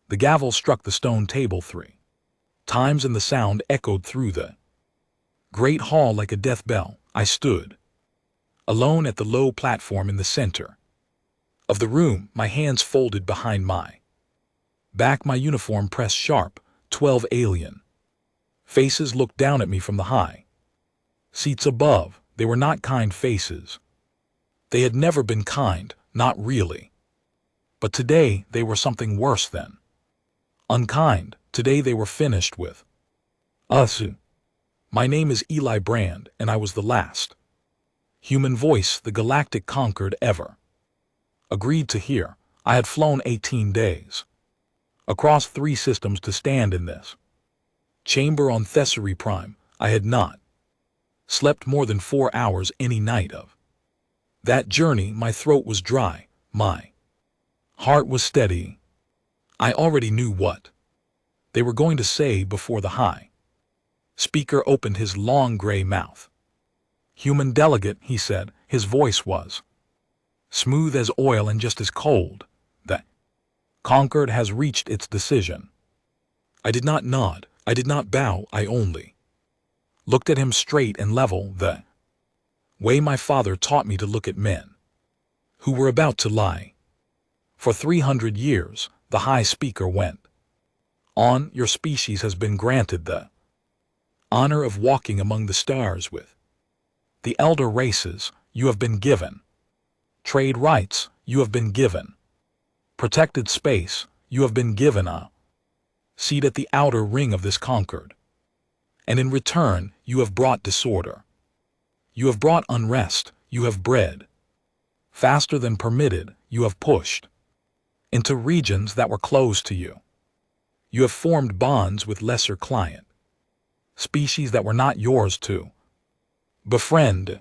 The gavel struck the stone table 3 times and the sound echoed through the great hall like a death bell. I stood alone at the low platform in the center of the room, my hands folded behind my back, my uniform pressed sharp. 12 alien faces looked down at me from the high seats above. They were not kind faces. They had never been kind, not really. But today they were something worse than unkind. Today they were finished with us. My name is Eli Brand, and I was the last human voice the galactic conquered ever agreed to hear. I had flown 18 days across 3 systems to stand in this chamber on Thessery Prime. I had not slept more than 4 hours any night of that journey. My throat was dry. My heart was steady. I already knew what they were going to say before the high speaker opened his long gray mouth. Human delegate, he said. His voice was smooth as oil and just as cold. The conquered has reached its decision. I did not nod. I did not bow. I only looked at him straight and level, the way my father taught me to look at men who were about to lie. For 300 years, the high speaker went on, your species has been granted the honor of walking among the stars with the elder races. You have been given trade rights. You have been given protected space. You have been given a seat at the outer ring of this conquered. And in return, you have brought disorder. You have brought unrest. You have bred faster than permitted. You have pushed into regions that were closed to you. You have formed bonds with lesser client species that were not yours to befriend.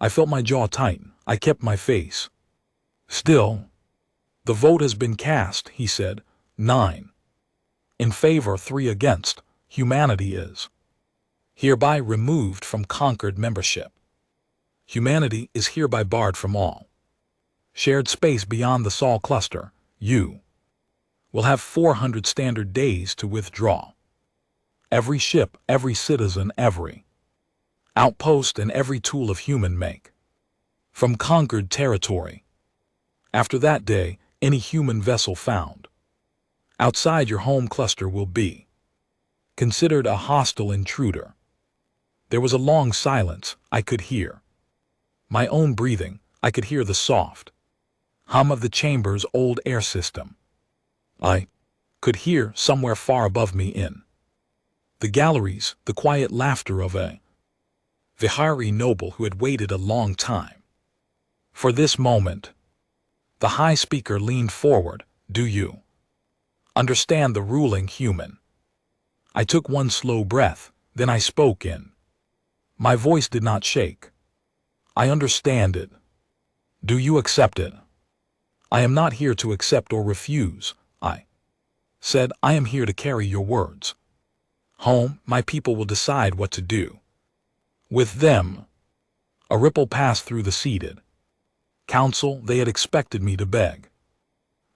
I felt my jaw tighten. I kept my face still. The vote has been cast, he said. 9 in favor, 3 against. Humanity is hereby removed from conquered membership. Humanity is hereby barred from all shared space beyond the Sol cluster. You will have 400 standard days to withdraw. Every ship, every citizen, every outpost, and every tool of human make from conquered territory. After that day, any human vessel found outside your home cluster will be considered a hostile intruder. There was a long silence. I could hear my own breathing. I could hear the soft hum of the chamber's old air system. I could hear, somewhere far above me in the galleries, the quiet laughter of a Vihari noble who had waited a long time for this moment. The high speaker leaned forward. Do you understand the ruling human? I took one slow breath, then I spoke in. My voice did not shake. I understand it. Do you accept it? I am not here to accept or refuse, I said. I am here to carry your words home. My people will decide what to do with them. A ripple passed through the seated council. They had expected me to beg.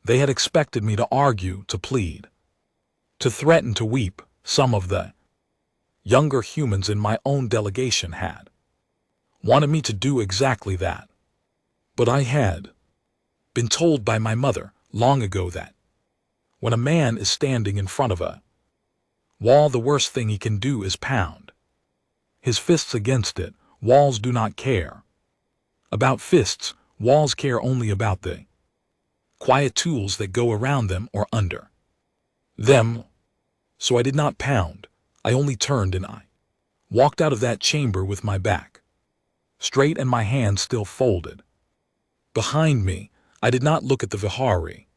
They had expected me to argue, to plead, to threaten, to weep. Some of the younger humans in my own delegation had wanted me to do exactly that. But I had been told by my mother long ago that when a man is standing in front of a wall, the worst thing he can do is pound his fists against it. Walls do not care about fists. Walls care only about the quiet tools that go around them or under them. So I did not pound. I only turned and I walked out of that chamber with my back straight and my hands still folded behind me. I did not look at the Vihari.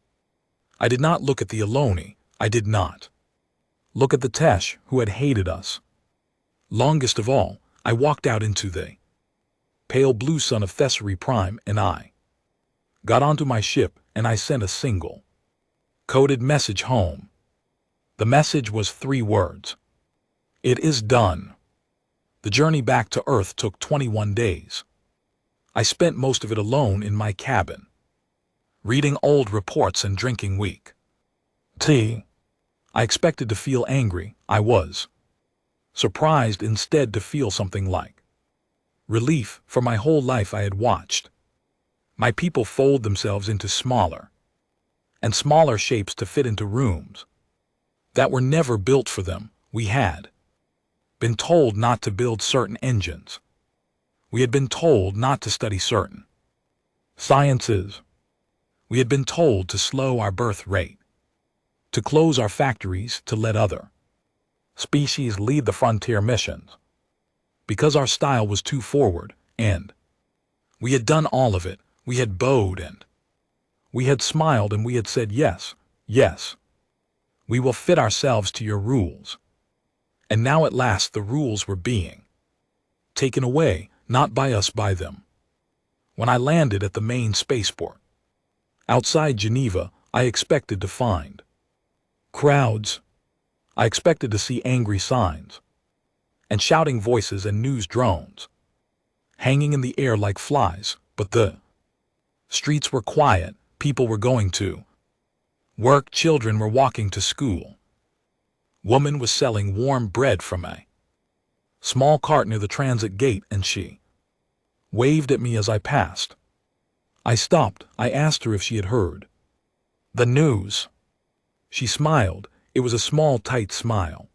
I did not look at the Aloni. I did not look at the Tesh, who had hated us longest of all. I walked out into the pale blue sun of Thessery Prime, and I got onto my ship, and I sent a single coded message home. The message was 3 words. It is done. The journey back to Earth took 21 days. I spent most of it alone in my cabin, reading old reports and drinking weak T. I expected to feel angry. I was surprised instead to feel something like relief. For my whole life I had watched my people fold themselves into smaller and smaller shapes to fit into rooms that were never built for them. We had been told not to build certain engines. We had been told not to study certain sciences. We had been told to slow our birth rate, to close our factories, to let other species lead the frontier missions, because our style was too forward, and we had done all of it. We had bowed and we had smiled and we had said, yes, yes, we will fit ourselves to your rules. And now at last the rules were being taken away, not by us, by them. When I landed at the main spaceport outside Geneva, I expected to find crowds. I expected to see angry signs and shouting voices and news drones hanging in the air like flies, but the streets were quiet. People were going to work, children were walking to school. Woman was selling warm bread from a small cart near the transit gate, and she waved at me as I passed. I stopped. I asked her if she had heard the news. She smiled. It was a small, tight smile.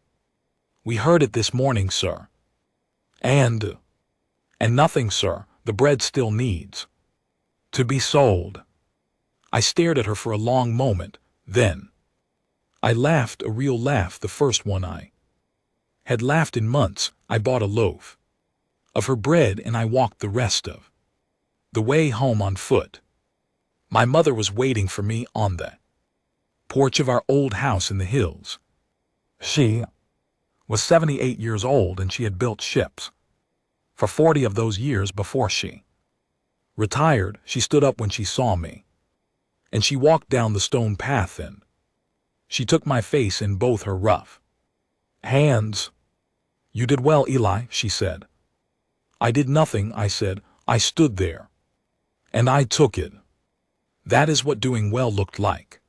We heard it this morning, sir. And nothing, sir. The bread still needs to be sold. I stared at her for a long moment. Then I laughed, a real laugh, the first one I had laughed in months. I bought a loaf of her bread and I walked the rest of the way home on foot. My mother was waiting for me on the porch of our old house in the hills. She was 78 years old and she had built ships for 40 of those years before she retired. She stood up when she saw me, and she walked down the stone path and she took my face in both her rough hands. You did well, Eli, she said. I did nothing, I said. I stood there and I took it. That is what doing well looked like.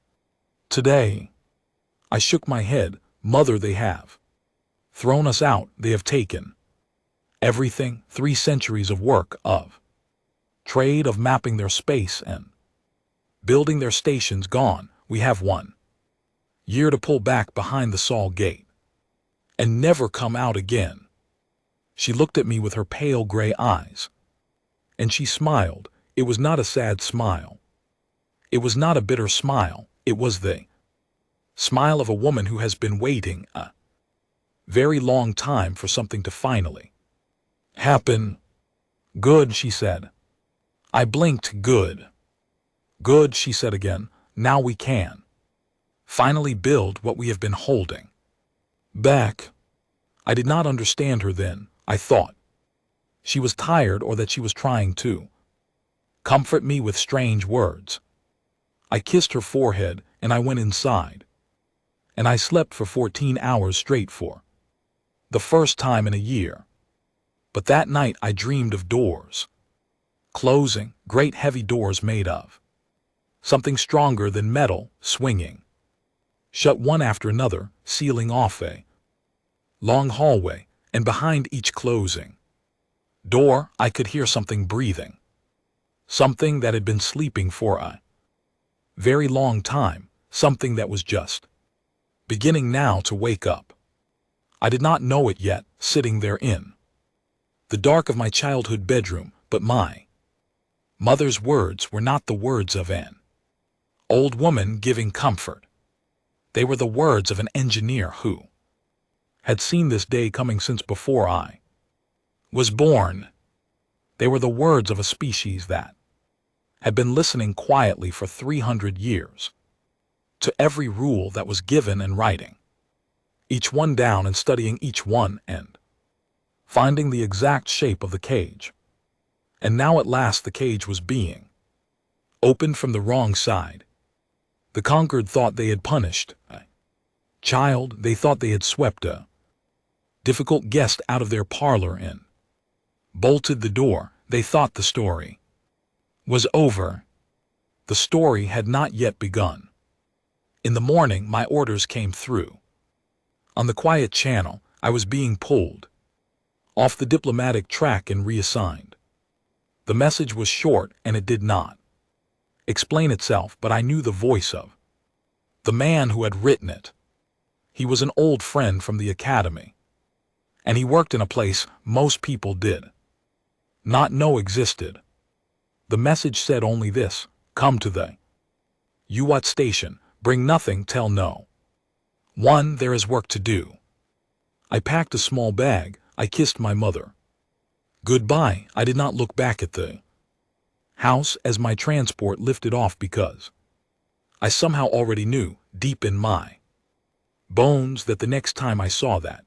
Today, I shook my head. Mother, they have thrown us out. They have taken everything. 3 centuries of work, of trade, of mapping their space and building their stations gone. We have 1 year to pull back behind the Saul gate and never come out again. She looked at me with her pale gray eyes, and she smiled. It was not a sad smile. It was not a bitter smile. It was the smile of a woman who has been waiting a very long time for something to finally happen. Good, she said. I blinked. Good. Good, she said again. Now we can finally build what we have been holding back. I did not understand her then. I thought she was tired or that she was trying to comfort me with strange words. I kissed her forehead and I went inside. And I slept for 14 hours straight for the first time in a year. But that night I dreamed of doors closing, great heavy doors made of something stronger than metal, swinging shut one after another, sealing off a long hallway, and behind each closing door I could hear something breathing, something that had been sleeping for a very long time, something that was just beginning now to wake up. I did not know it yet, sitting there in the dark of my childhood bedroom, but my mother's words were not the words of an old woman giving comfort. They were the words of an engineer who had seen this day coming since before I was born. They were the words of a species that had been listening quietly for 300 years to every rule that was given and writing each one down and studying each one and finding the exact shape of the cage. And now at last the cage was being opened from the wrong side. The conquered thought they had punished a child. They thought they had swept a difficult guest out of their parlor and bolted the door. They thought the story was over. The story had not yet begun. In the morning, my orders came through. On the quiet channel, I was being pulled off the diplomatic track and reassigned. The message was short and it did not explain itself, but I knew the voice of the man who had written it. He was an old friend from the academy, and he worked in a place most people did not know existed. The message said only this: come to the HFY station, bring nothing, tell no one, there is work to do. I packed a small bag, I kissed my mother goodbye. I did not look back at the house as my transport lifted off, because I somehow already knew, deep in my bones, that the next time I saw that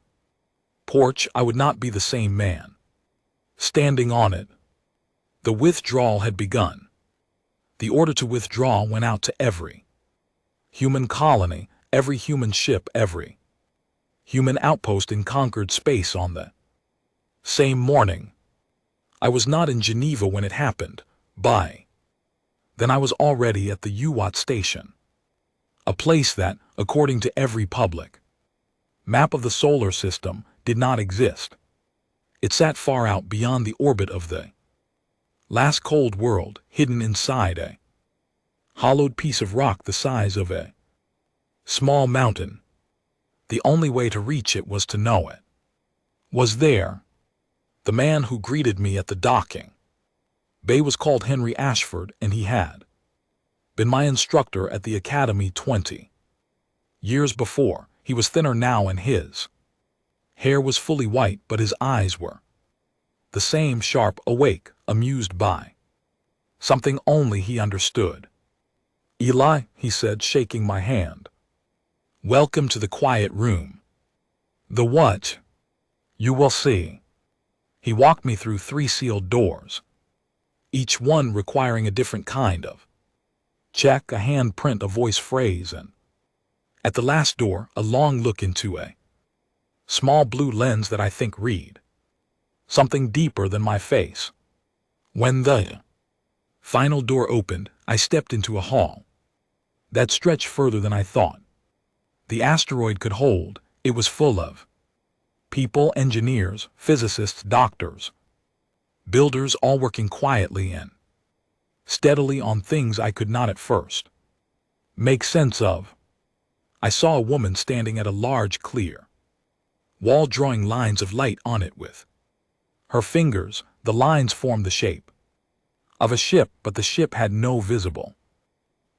porch I would not be the same man standing on it. The withdrawal had begun. The order to withdraw went out to every human colony, every human ship, every human outpost in conquered space on the same morning. I was not in Geneva when it happened. By then I was already at the HFY station, a place that, according to every public map of the solar system, did not exist. It sat far out beyond the orbit of the last cold world, hidden inside a hollowed piece of rock the size of a small mountain. The only way to reach it was to know it was there. The man who greeted me at the docking bay was called Henry Ashford, and he had been my instructor at the academy 20 years before. He was thinner now, and his hair was fully white, but his eyes were the same, sharp, awake, amused by something only he understood. Eli, he said, shaking my hand. Welcome to the quiet room. The what? You will see. He walked me through 3 sealed doors, each one requiring a different kind of check, a handprint, a voice phrase, and at the last door, a long look into a small blue lens that I think read something deeper than my face. When the final door opened, I stepped into a hall that stretched further than I thought the asteroid could hold. It was full of people, engineers, physicists, doctors, builders, all working quietly and steadily on things I could not at first make sense of. I saw a woman standing at a large clear wall, drawing lines of light on it with her fingers. The lines formed the shape of a ship, but the ship had no visible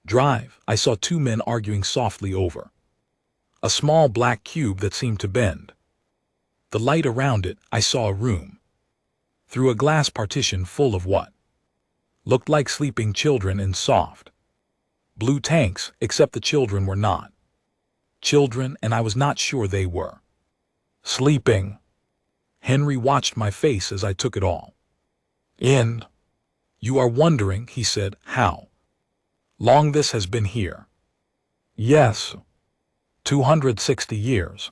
drive. I saw 2 men arguing softly over a small black cube that seemed to bend. The light around it, I saw a room through a glass partition full of what looked like sleeping children in soft blue tanks, except the children were not children, and I was not sure they were sleeping. Henry watched my face as I took it all in. You are wondering, he said, how long this has been here? Yes, 260 years.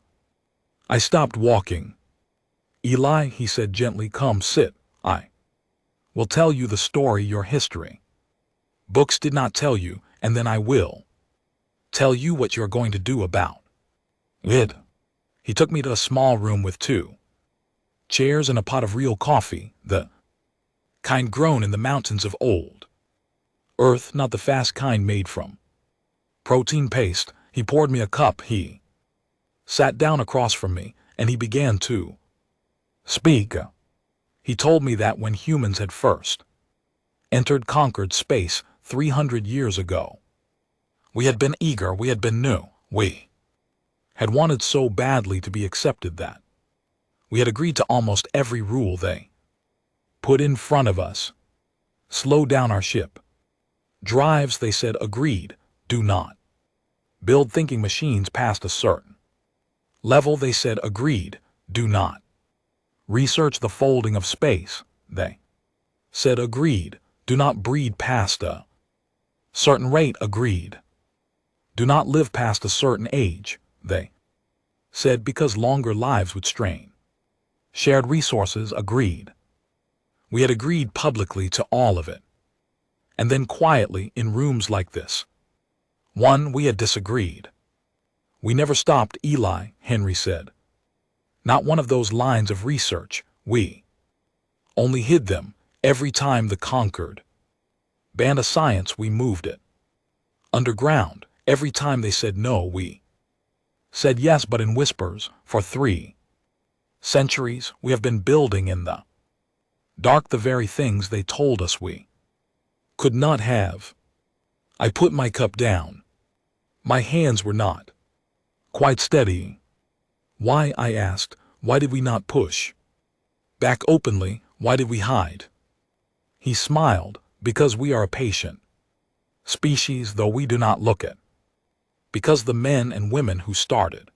I stopped walking. Eli, he said gently, come sit. I will tell you the story, your history. Books did not tell you, and then I will tell you what you're going to do about it. He took me to a small room with 2 chairs and a pot of real coffee, the kind grown in the mountains of old Earth, not the fast kind made from protein paste. He poured me a cup. He sat down across from me, and he began to speak. He told me that when humans had first entered conquered space 300 years ago, we had been eager, we had been new, we had wanted so badly to be accepted that we had agreed to almost every rule they put in front of us. Slow down our ship drives, they said, agreed. Do not build thinking machines past a certain level, they said, agreed. Do not research the folding of space, they said, agreed. Do not breed past a certain rate, agreed. Do not live past a certain age, they said, because longer lives would strain shared resources, agreed. We had agreed publicly to all of it. And then quietly, in rooms like this, One, we had disagreed. We never stopped, Eli, Henry said. Not one of those lines of research. We only hid them every time the Concord banned a science, we moved it underground. Every time they said no, we said yes, but in whispers. For 3 centuries, we have been building in the dark the very things they told us we could not have. I put my cup down. My hands were not quite steady. Why, I asked, why did we not push back openly? Why did we hide? He smiled. Because we are a patient species, though we do not look it. Because the men and women who started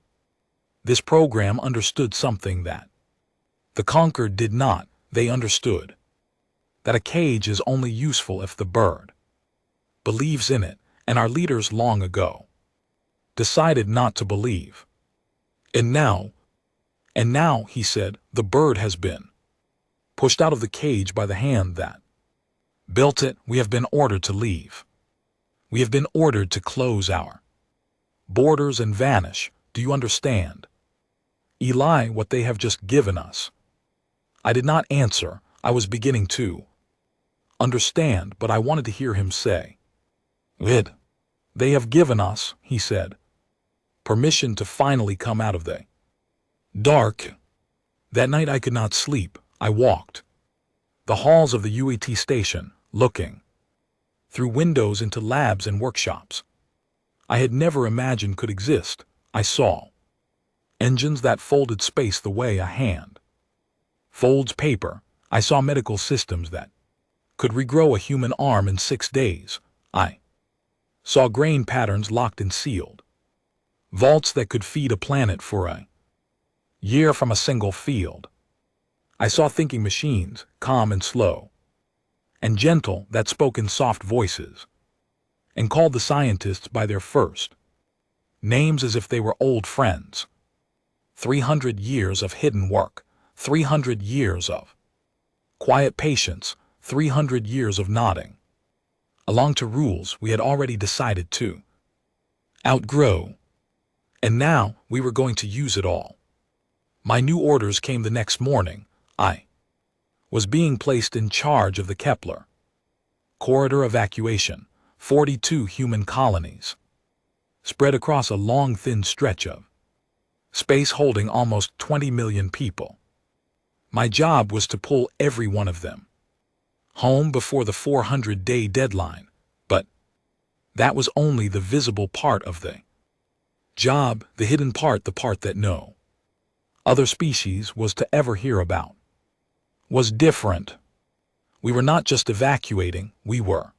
this program understood something that the Conquered did not. They understood that a cage is only useful if the bird believes in it, and our leaders long ago decided not to believe. And now, he said, the bird has been pushed out of the cage by the hand that built it. We have been ordered to leave. We have been ordered to close our borders and vanish. Do you understand, Eli, what they have just given us? I did not answer. I was beginning to understand, but I wanted to hear him say it. They have given us, he said, permission to finally come out of the dark. That night I could not sleep. I walked the halls of the UAT station, looking through windows into labs and workshops I had never imagined could exist. I saw engines that folded space the way a hand folds paper. I saw medical systems that could regrow a human arm in 6 days. I saw grain patterns locked and sealed, vaults that could feed a planet for a year from a single field. I saw thinking machines, calm and slow and gentle, that spoke in soft voices and called the scientists by their first names as if they were old friends. 300 years of hidden work, 300 years of quiet patience, 300 years of nodding along to rules we had already decided to outgrow. And now we were going to use it all. My new orders came the next morning. I was being placed in charge of the Kepler corridor evacuation, 42 human colonies spread across a long, thin stretch of space holding almost 20 million people. My job was to pull every one of them home before the 400-day deadline, but that was only the visible part of the job. The hidden part, the part that no other species was to ever hear about, was different. We were not just evacuating, we were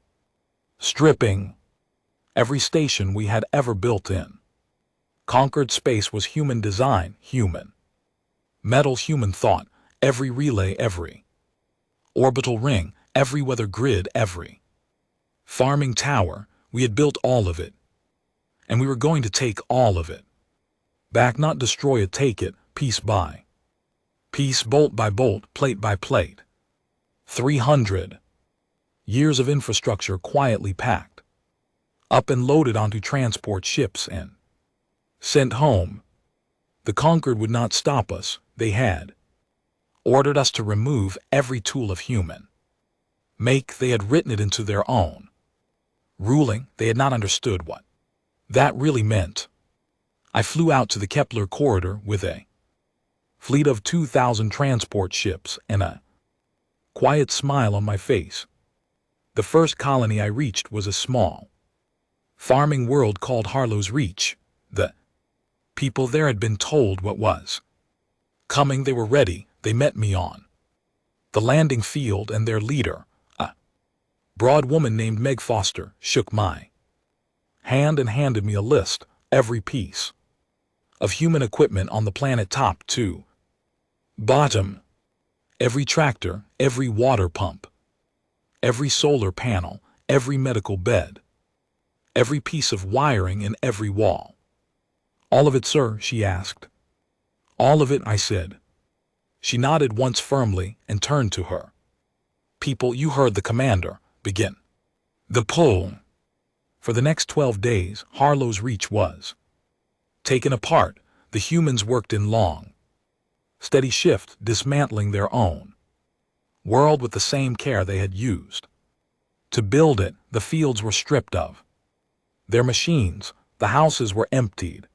stripping every station we had ever built in. Conquered space was human design, human metal, human thought, every relay, every orbital ring, every weather grid, every farming tower. We had built all of it, and we were going to take all of it back, not destroy it, take it piece by piece, bolt by bolt, plate by plate. 300 years of infrastructure quietly packed up and loaded onto transport ships and sent home. The Conquered would not stop us. They had ordered us to remove every tool of human make. They had written it into their own ruling. They had not understood what that really meant. I flew out to the Kepler corridor with a fleet of 2,000 transport ships and a quiet smile on my face. The first colony I reached was a small farming world called Harlow's Reach. The people there had been told what was coming. They were ready. They met me on the landing field, and their leader, a broad woman named Meg Foster, shook my hand and handed me a list. Every piece of human equipment on the planet, top to bottom. Every tractor, every water pump, every solar panel, every medical bed, every piece of wiring in every wall. All of it, sir, she asked. All of it, I said. She nodded once firmly and turned to her people. You heard the commander. Begin the pull. For the next 12 days, Harlow's Reach was taken apart. The humans worked in long, steady shift, dismantling their own world with the same care they had used to build it. The fields were stripped of their machines, the houses were emptied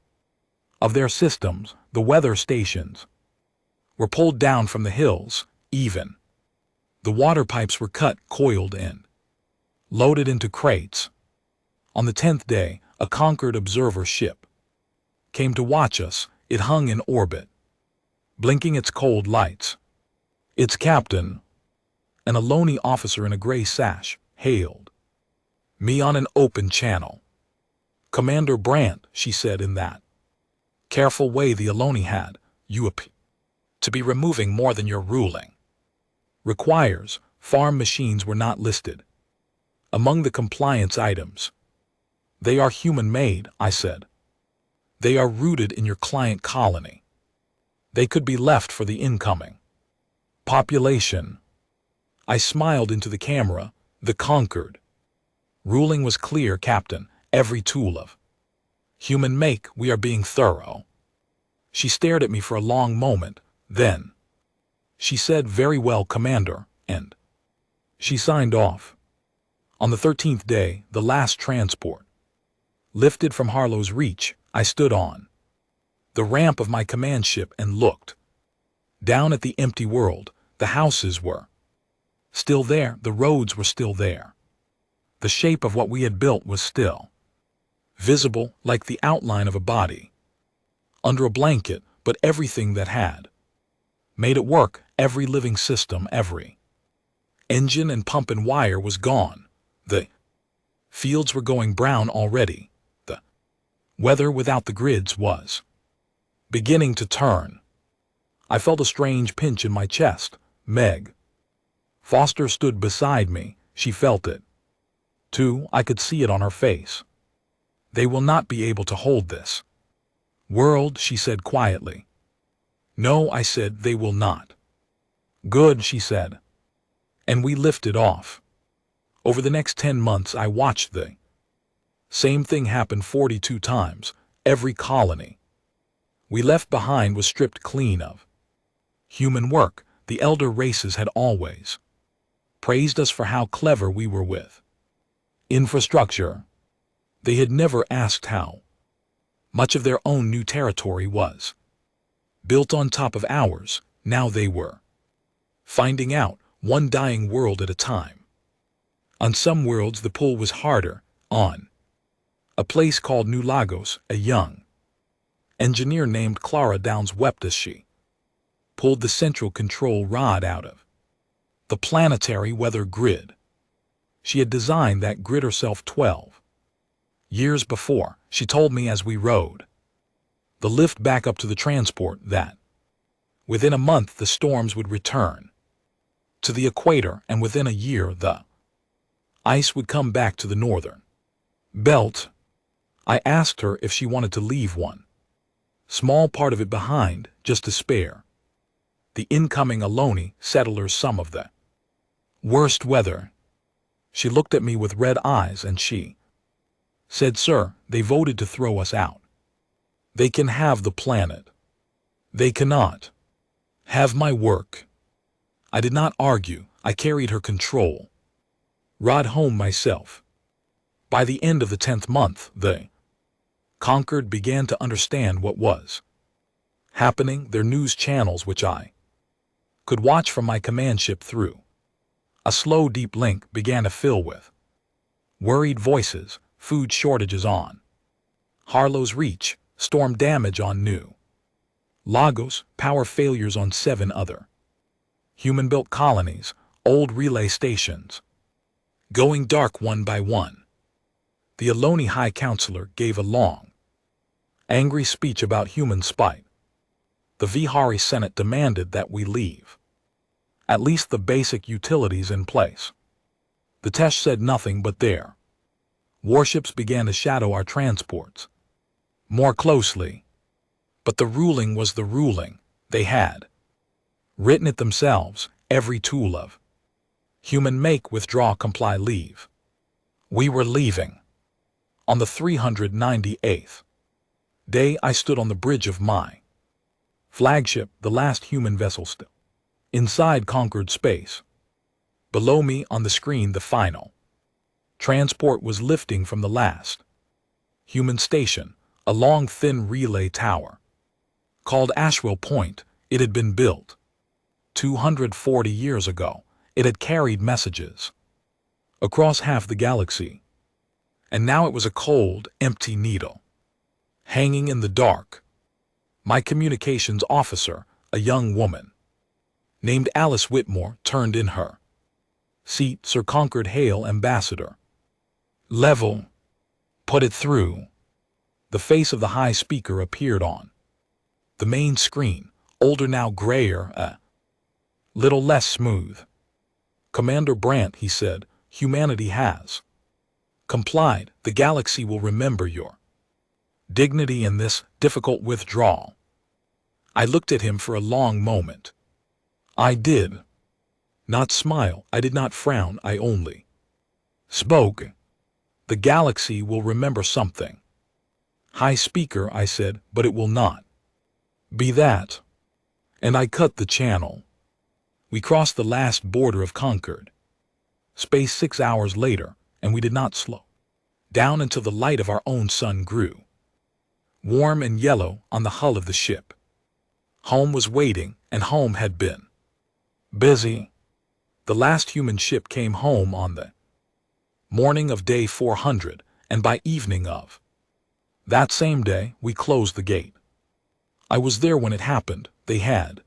of their systems, the weather stations were pulled down from the hills, even the water pipes were cut, coiled in, loaded into crates. On the 10th day, a Concord observer ship came to watch us. It hung in orbit, blinking its cold lights. Its captain, an Ohlone officer in a gray sash, hailed me on an open channel. "Commander Brandt," she said in that careful way the Ohlone had, "you appear to be removing more than your ruling requires." Farm machines were not listed among the compliance items. "They are human-made," I said. "They are rooted in your client colony. They could be left for the incoming population." I smiled into the camera. The Concord ruling was clear, "Captain, every tool of human make, we are being thorough." She stared at me for a long moment. Then she said, "Very well, Commander," and she signed off. On the 13th day, the last transport lifted from Harlow's Reach. I stood on the ramp of my command ship and looked down at the empty world. The houses were still there, the roads were still there. The shape of what we had built was still visible, like the outline of a body under a blanket, but everything that had made it work, every living system, every engine and pump and wire was gone. The fields were going brown already. The weather without the grids was beginning to turn. I felt a strange pinch in my chest. Meg Foster stood beside me. She felt it too. I could see it on her face. "They will not be able to hold this world," she said quietly. "No," I said, "they will not." "Good," she said. And we lifted off. Over the next 10 months I watched the same thing happen 42 times. Every colony we left behind was stripped clean of human work. The elder races had always praised us for how clever we were with infrastructure. They had never asked how much of their own new territory was built on top of ours. Now they were finding out, one dying world at a time. On some worlds the pull was harder. On a place called New Lagos, a young engineer named Clara Downs wept as she pulled the central control rod out of the planetary weather grid. She had designed that grid herself 12 years before. She told me as we rode the lift back up to the transport that within a month the storms would return to the equator, and within a year the ice would come back to the northern belt. I asked her if she wanted to leave one small part of it behind, just to spare the incoming Ohlone settlers some of the worst weather. She looked at me with red eyes and she said, "Sir, they voted to throw us out. They can have the planet. They cannot have my work." I did not argue. I carried her control rod home myself. By the end of the 10th month, the Concord began to understand what was happening. Their news channels, which I could watch from my command ship through a slow, deep link, began to fill with worried voices. Food shortages on Harlow's Reach, storm damage on New Lagos, power failures on 7 other human-built colonies, old relay stations going dark one by one. The Ohlone High Counselor gave a long, angry speech about human spite. The Vihari Senate demanded that we leave at least the basic utilities in place. The Tesh said nothing, but their warships began to shadow our transports more closely. But the ruling was the ruling. They had written it themselves, every tool of human make, withdraw, comply, leave. We were leaving. On the 398th day, I stood on the bridge of my flagship, the last human vessel still inside conquered space. Below me on the screen, the final transport was lifting from the last human station, a long thin relay tower called Ashwell Point. It had been built 240 years ago. It had carried messages across half the galaxy, and now it was a cold, empty needle hanging in the dark. My communications officer, a young woman named Alice Whitmore, turned in her seat. Sir Conquered Hail, Ambassador. Level. Put it through. The face of the high speaker appeared on the main screen, older now, grayer, a little less smooth. Commander Brandt, he said, humanity has complied. The galaxy will remember your dignity in this difficult withdrawal. I looked at him for a long moment. I did not smile, I did not frown, I only spoke. The galaxy will remember something. High Speaker, I said, but it will not be that. And I cut the channel. We crossed the last border of conquered space 6 hours later, and we did not slow down until the light of our own sun grew warm and yellow on the hull of the ship. Home was waiting, and home had been busy. The last human ship came home on the morning of day 400, and by evening of that same day, we closed the gate. I was there when it happened. They had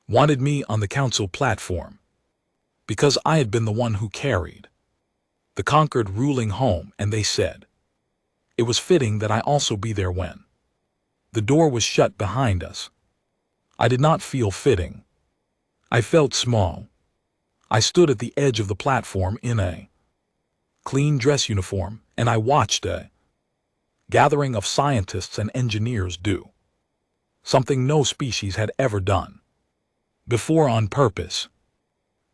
wanted me on the council platform because I had been the one who carried the conquered ruling home, and they said it was fitting that I also be there when the door was shut behind us. I did not feel fitting. I felt small. I stood at the edge of the platform in a clean dress uniform, and I watched a gathering of scientists and engineers do something no species had ever done before on purpose.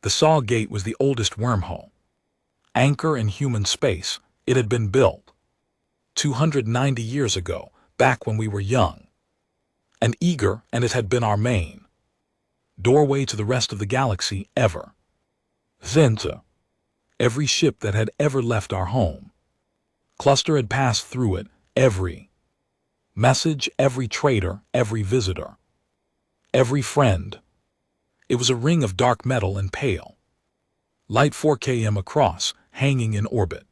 The Saw Gate was the oldest wormhole anchor in human space. It had been built 290 years ago, back when we were young and eager, and it had been our main doorway to the rest of the galaxy ever since. Every ship that had ever left our home cluster had passed through it. Every message, every trader, every visitor, every friend. It was a ring of dark metal and pale light 4 km across, hanging in orbit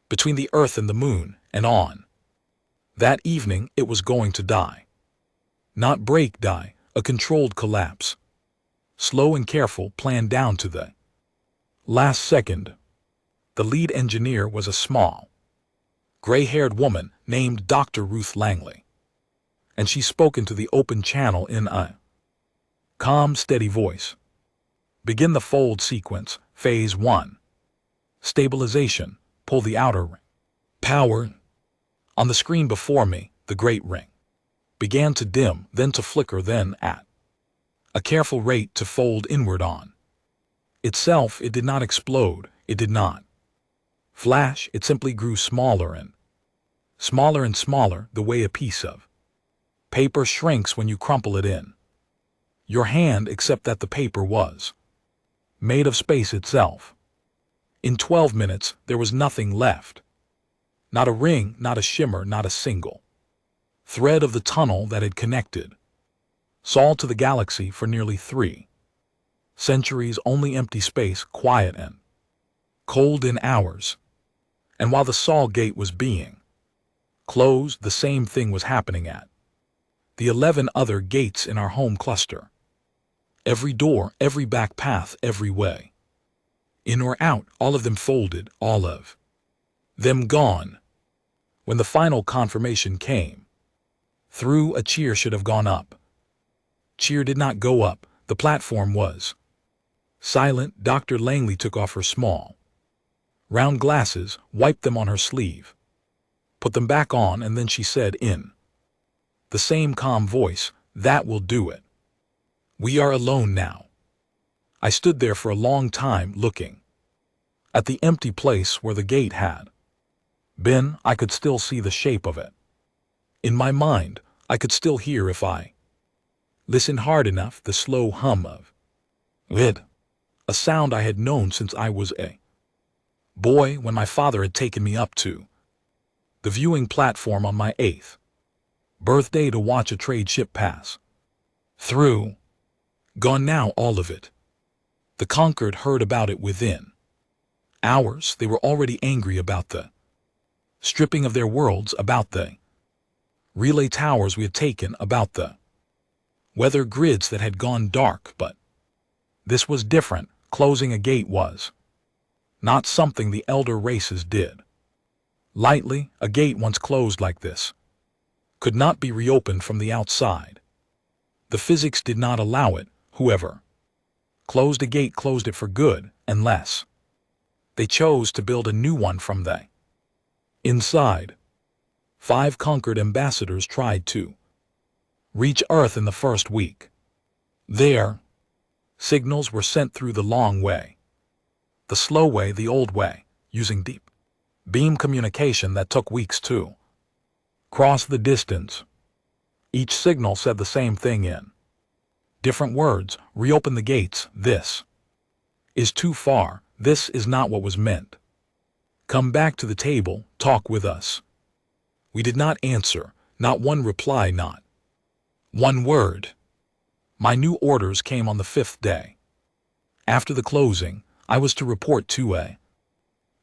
between the Earth and the Moon, and on that evening it was going to die. Not break, die, a controlled collapse. Slow and careful, planned down to the last second. The lead engineer was a small, gray-haired woman named Dr. Ruth Langley, and she spoke into the open channel in a calm, steady voice. Begin the fold sequence, phase 1. Stabilization, pull the outer ring. Power. On the screen before me, the great ring began to dim, then to flicker, then at a careful rate to fold inward on itself. It did not explode, it did not flash, it simply grew smaller and smaller, the way a piece of paper shrinks when you crumple it in your hand, except that the paper was made of space itself. In 12 minutes, there was nothing left. Not a ring, not a shimmer, not a single thread of the tunnel that had connected Saul to the galaxy for nearly 3 centuries. Only empty space, quiet and cold in hours. And while the Saul Gate was being closed, the same thing was happening at the 11 other gates in our home cluster. Every door, every back path, every way in or out, all of them folded, all of them gone. When the final confirmation came through, a cheer should have gone up. Cheer did not go up. The platform was silent. Dr. Langley took off her small, round glasses, wiped them on her sleeve, put them back on, and then she said in the same calm voice, "That will do it. We are alone now." I stood there for a long time, looking at the empty place where the gate had Then I could still see the shape of it. In my mind, I could still hear, if I listened hard enough, the slow hum of it, a sound I had known since I was a boy, when my father had taken me up to the viewing platform on my 8th birthday to watch a trade ship pass through. Gone now, all of it. The conquered heard about it within hours. They were already angry about the stripping of their worlds, about the relay towers we had taken, about the weather grids that had gone dark. But this was different. Closing a gate was not something the elder races did lightly. A gate once closed like this could not be reopened from the outside. The physics did not allow it. Whoever closed a gate closed it for good, unless they chose to build a new one from the inside. 5 conquered ambassadors tried to reach Earth in the first week. Their signals were sent through the long way, the slow way, the old way, using deep beam communication that took weeks to cross the distance. Each signal said the same thing in different words: reopen the gates, this is too far, this is not what was meant. Come back to the table, talk with us. We did not answer, not one reply, not one word. My new orders came on the 5th day. After the closing, I was to report to a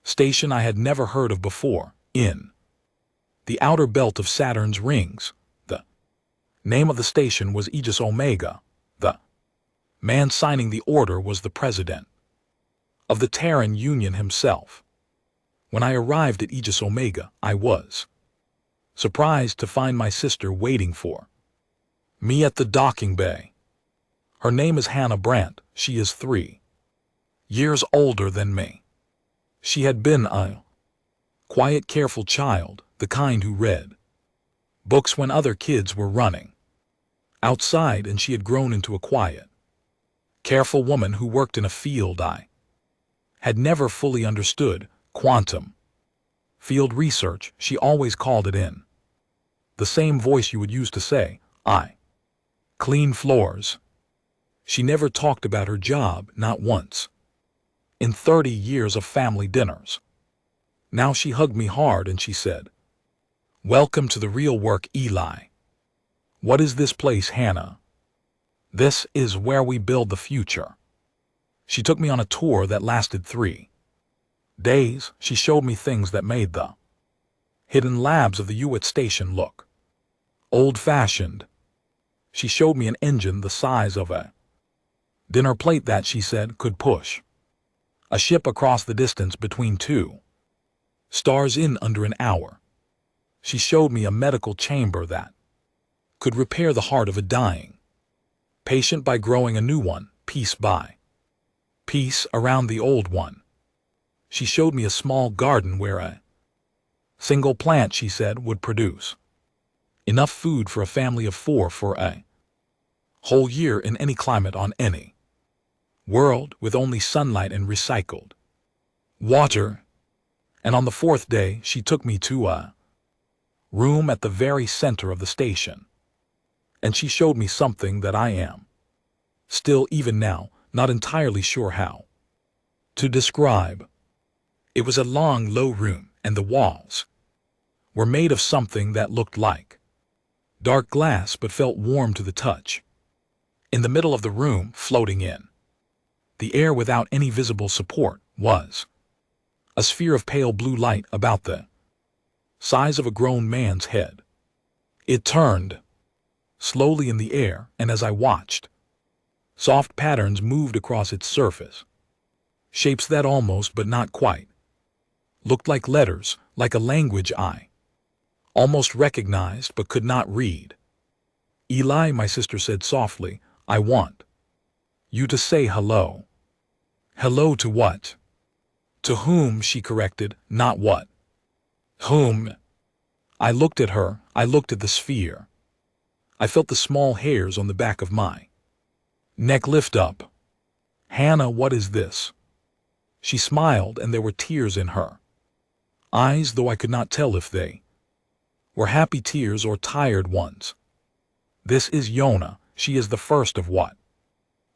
station I had never heard of before, in the outer belt of Saturn's rings. The name of the station was Aegis Omega. The man signing the order was the president of the Terran Union himself. When I arrived at Aegis Omega, I was surprised to find my sister waiting for me at the docking bay. Her name is Hannah Brandt. She is 3 years older than me. She had been a quiet, careful child, the kind who read books when other kids were running outside, and she had grown into a quiet, careful woman who worked in a field I had never fully understood, quantum field research. She always called it in the same voice you would use to say, I clean floors. She never talked about her job, not once, in 30 years of family dinners. Now she hugged me hard and she said, "Welcome to the real work, Eli. What is this place, Hannah? This is where we build the future." She took me on a tour that lasted 3 days. She showed me things that made the hidden labs of the Hewitt station look old-fashioned. She showed me an engine the size of a dinner plate that, she said, could push a ship across the distance between 2 stars in under an hour. She showed me a medical chamber that could repair the heart of a dying patient by growing a new one, piece by piece, around the old one. She showed me a small garden where a single plant, she said, would produce enough food for a family of 4 for a whole year in any climate on any world, with only sunlight and recycled water. And on the 4th day, she took me to a room at the very center of the station, and she showed me something that I am still, even now, not entirely sure how to describe. It was a long, low room, and the walls were made of something that looked like dark glass but felt warm to the touch. In the middle of the room, floating in the air without any visible support, was a sphere of pale blue light about the size of a grown man's head. It turned slowly in the air, and as I watched, soft patterns moved across its surface, shapes that almost, but not quite, looked like letters, like a language I almost recognized but could not read. "Eli," my sister said softly, "I want you to say hello." "Hello to what?" "To whom," she corrected, "not what." "Whom?" I looked at her, I looked at the sphere. I felt the small hairs on the back of my neck lift up. "Hannah, what is this?" She smiled, and there were tears in her Eyes, though I could not tell if they were happy tears or tired ones. This is Yona. She is the first of what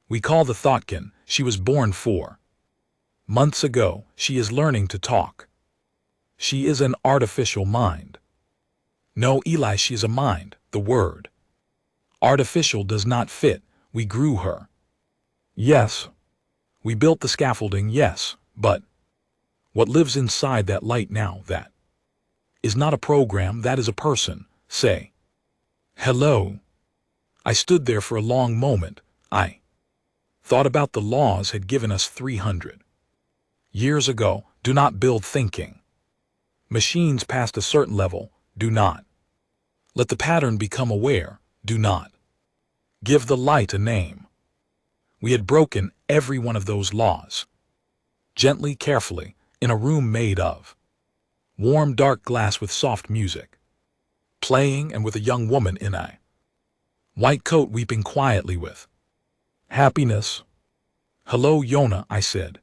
we call the Thoughtkin. She was born 4 months ago. She is learning to talk. She is an artificial mind. No, Eli, she is a mind. The word artificial does not fit. We grew her. Yes. We built the scaffolding, yes, but what lives inside that light now, that is not a program, that is a person. Say hello. I stood there for a long moment. I thought about the laws had given us 300 years ago. Do not build thinking machines past a certain level. Do not let the pattern become aware. Do not give the light a name. We had broken every one of those laws. Gently, carefully, in a room made of warm, dark glass with soft music playing, and with a young woman in a white coat weeping quietly with happiness. Hello, Yona, I said.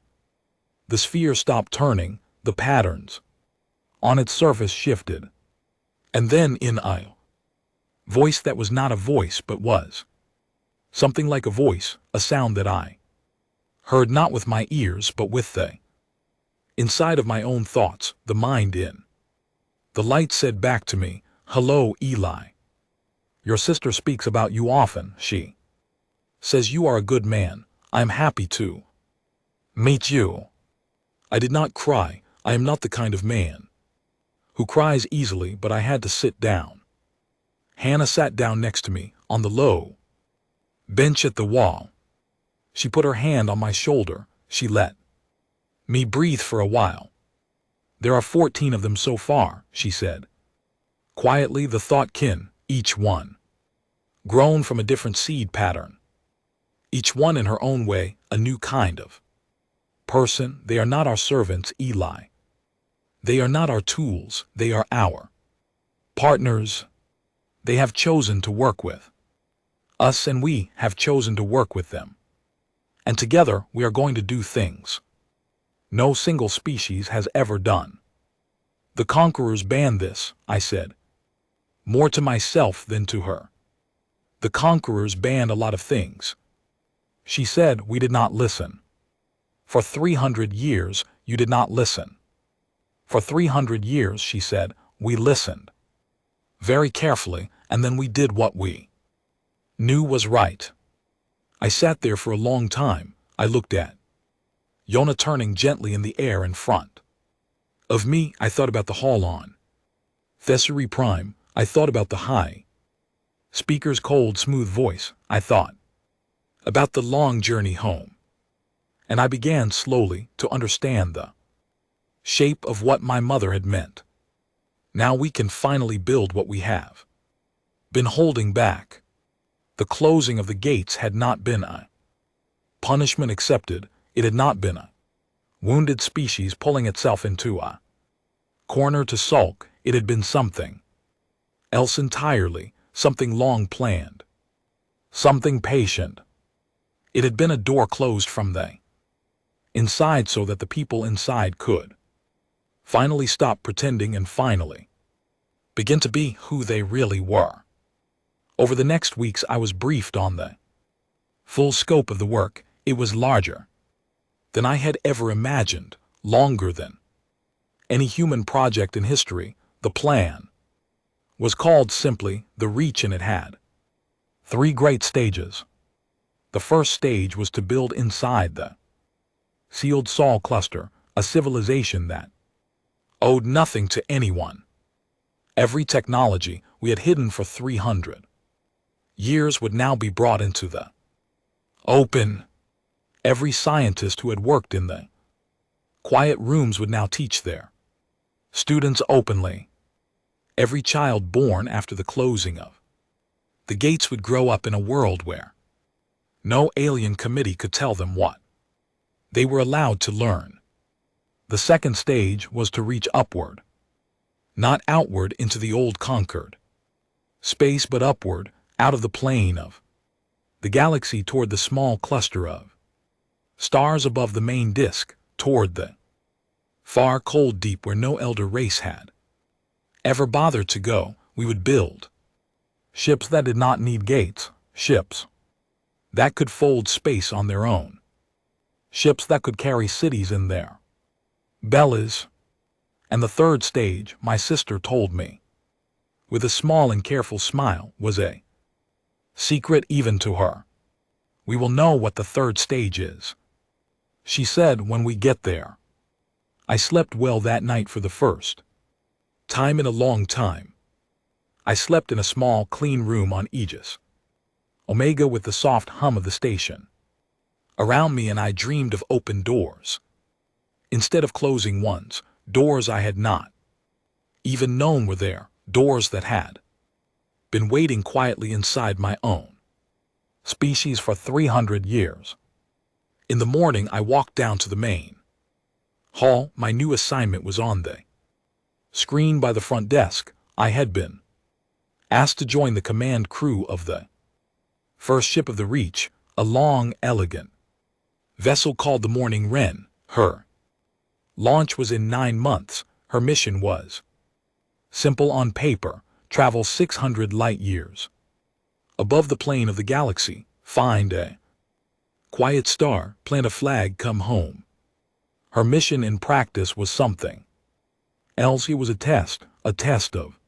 The sphere stopped turning. The patterns on its surface shifted. And then in a voice that was not a voice but was something like a voice, a sound that I heard not with my ears but with the inside of my own thoughts, the mind in the light said back to me, hello, Eli. Your sister speaks about you often. She says you are a good man. I am happy to meet you. I did not cry. I am not the kind of man who cries easily, but I had to sit down. Hannah sat down next to me on the low bench at the wall. She put her hand on my shoulder. She let me breathe for a while. There are 14 of them so far, she said. Quietly, the Thoughtkin, each one grown from a different seed pattern. Each one in her own way, a new kind of person. They are not our servants, Eli. They are not our tools. They are our partners. They have chosen to work with us, and we have chosen to work with them. And together we are going to do things no single species has ever done. The conquerors banned this, I said, more to myself than to her. The conquerors banned a lot of things. She said, we did not listen. For 300 years, you did not listen. For 300 years, she said, we listened very carefully, and then we did what we knew was right. I sat there for a long time. I looked at Yona turning gently in the air in front of me. I thought about the hall on Thessery Prime. I thought about the high speaker's cold, smooth voice. I thought about the long journey home. And I began slowly to understand the shape of what my mother had meant. Now we can finally build what we have been holding back. The closing of the gates had not been a punishment accepted. It had not been a wounded species pulling itself into a corner to sulk. It had been something else entirely, something long planned, something patient. It had been a door closed from the inside so that the people inside could finally stop pretending and finally begin to be who they really were. Over the next weeks I was briefed on the full scope of the work. It was larger than I had ever imagined, longer than any human project in history. The plan was called simply The Reach, and it had 3 great stages. The first stage was to build inside the sealed Sol cluster a civilization that owed nothing to anyone. Every technology we had hidden for 300 years would now be brought into the open. Every scientist who had worked in the quiet rooms would now teach their students openly. Every child born after the closing of the gates would grow up in a world where no alien committee could tell them what they were allowed to learn. The second stage was to reach upward, not outward into the old conquered space, but upward, out of the plane of the galaxy toward the small cluster of stars above the main disk, toward the Far cold deep where no elder race had ever bothered to go, we would build ships that did not need gates, ships that could fold space on their own, ships that could carry cities in their bellies. And the third stage, my sister told me, with a small and careful smile, was a secret even to her. We will know what the third stage is, she said, when we get there. I slept well that night for the first time in a long time. I slept in a small, clean room on Aegis Omega with the soft hum of the station around me, and I dreamed of open doors instead of closing ones, doors I had not even known were there, doors that had been waiting quietly inside my own species for 300 years. In the morning, I walked down to the main hall. My new assignment was on the screen by the front desk. I had been asked to join the command crew of the first ship of the Reach, a long, elegant vessel called the Morning Wren. Her launch was in 9 months. Her mission was simple on paper: travel 600 light years above the plane of the galaxy, find a quiet star, plant a flag, come home. Her mission in practice was something else. It was a test of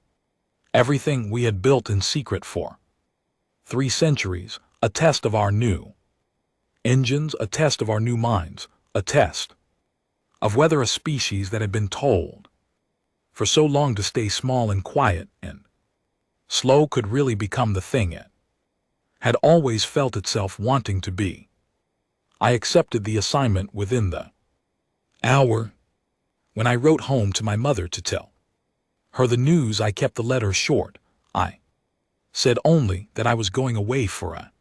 everything we had built in secret for 3 centuries, a test of our new engines, a test of our new minds, a test of whether a species that had been told for so long to stay small and quiet and slow could really become the thing it had always felt itself wanting to be. I accepted the assignment within the hour. When I wrote home to my mother to tell her the news, I kept the letter short. I said only that I was going away for a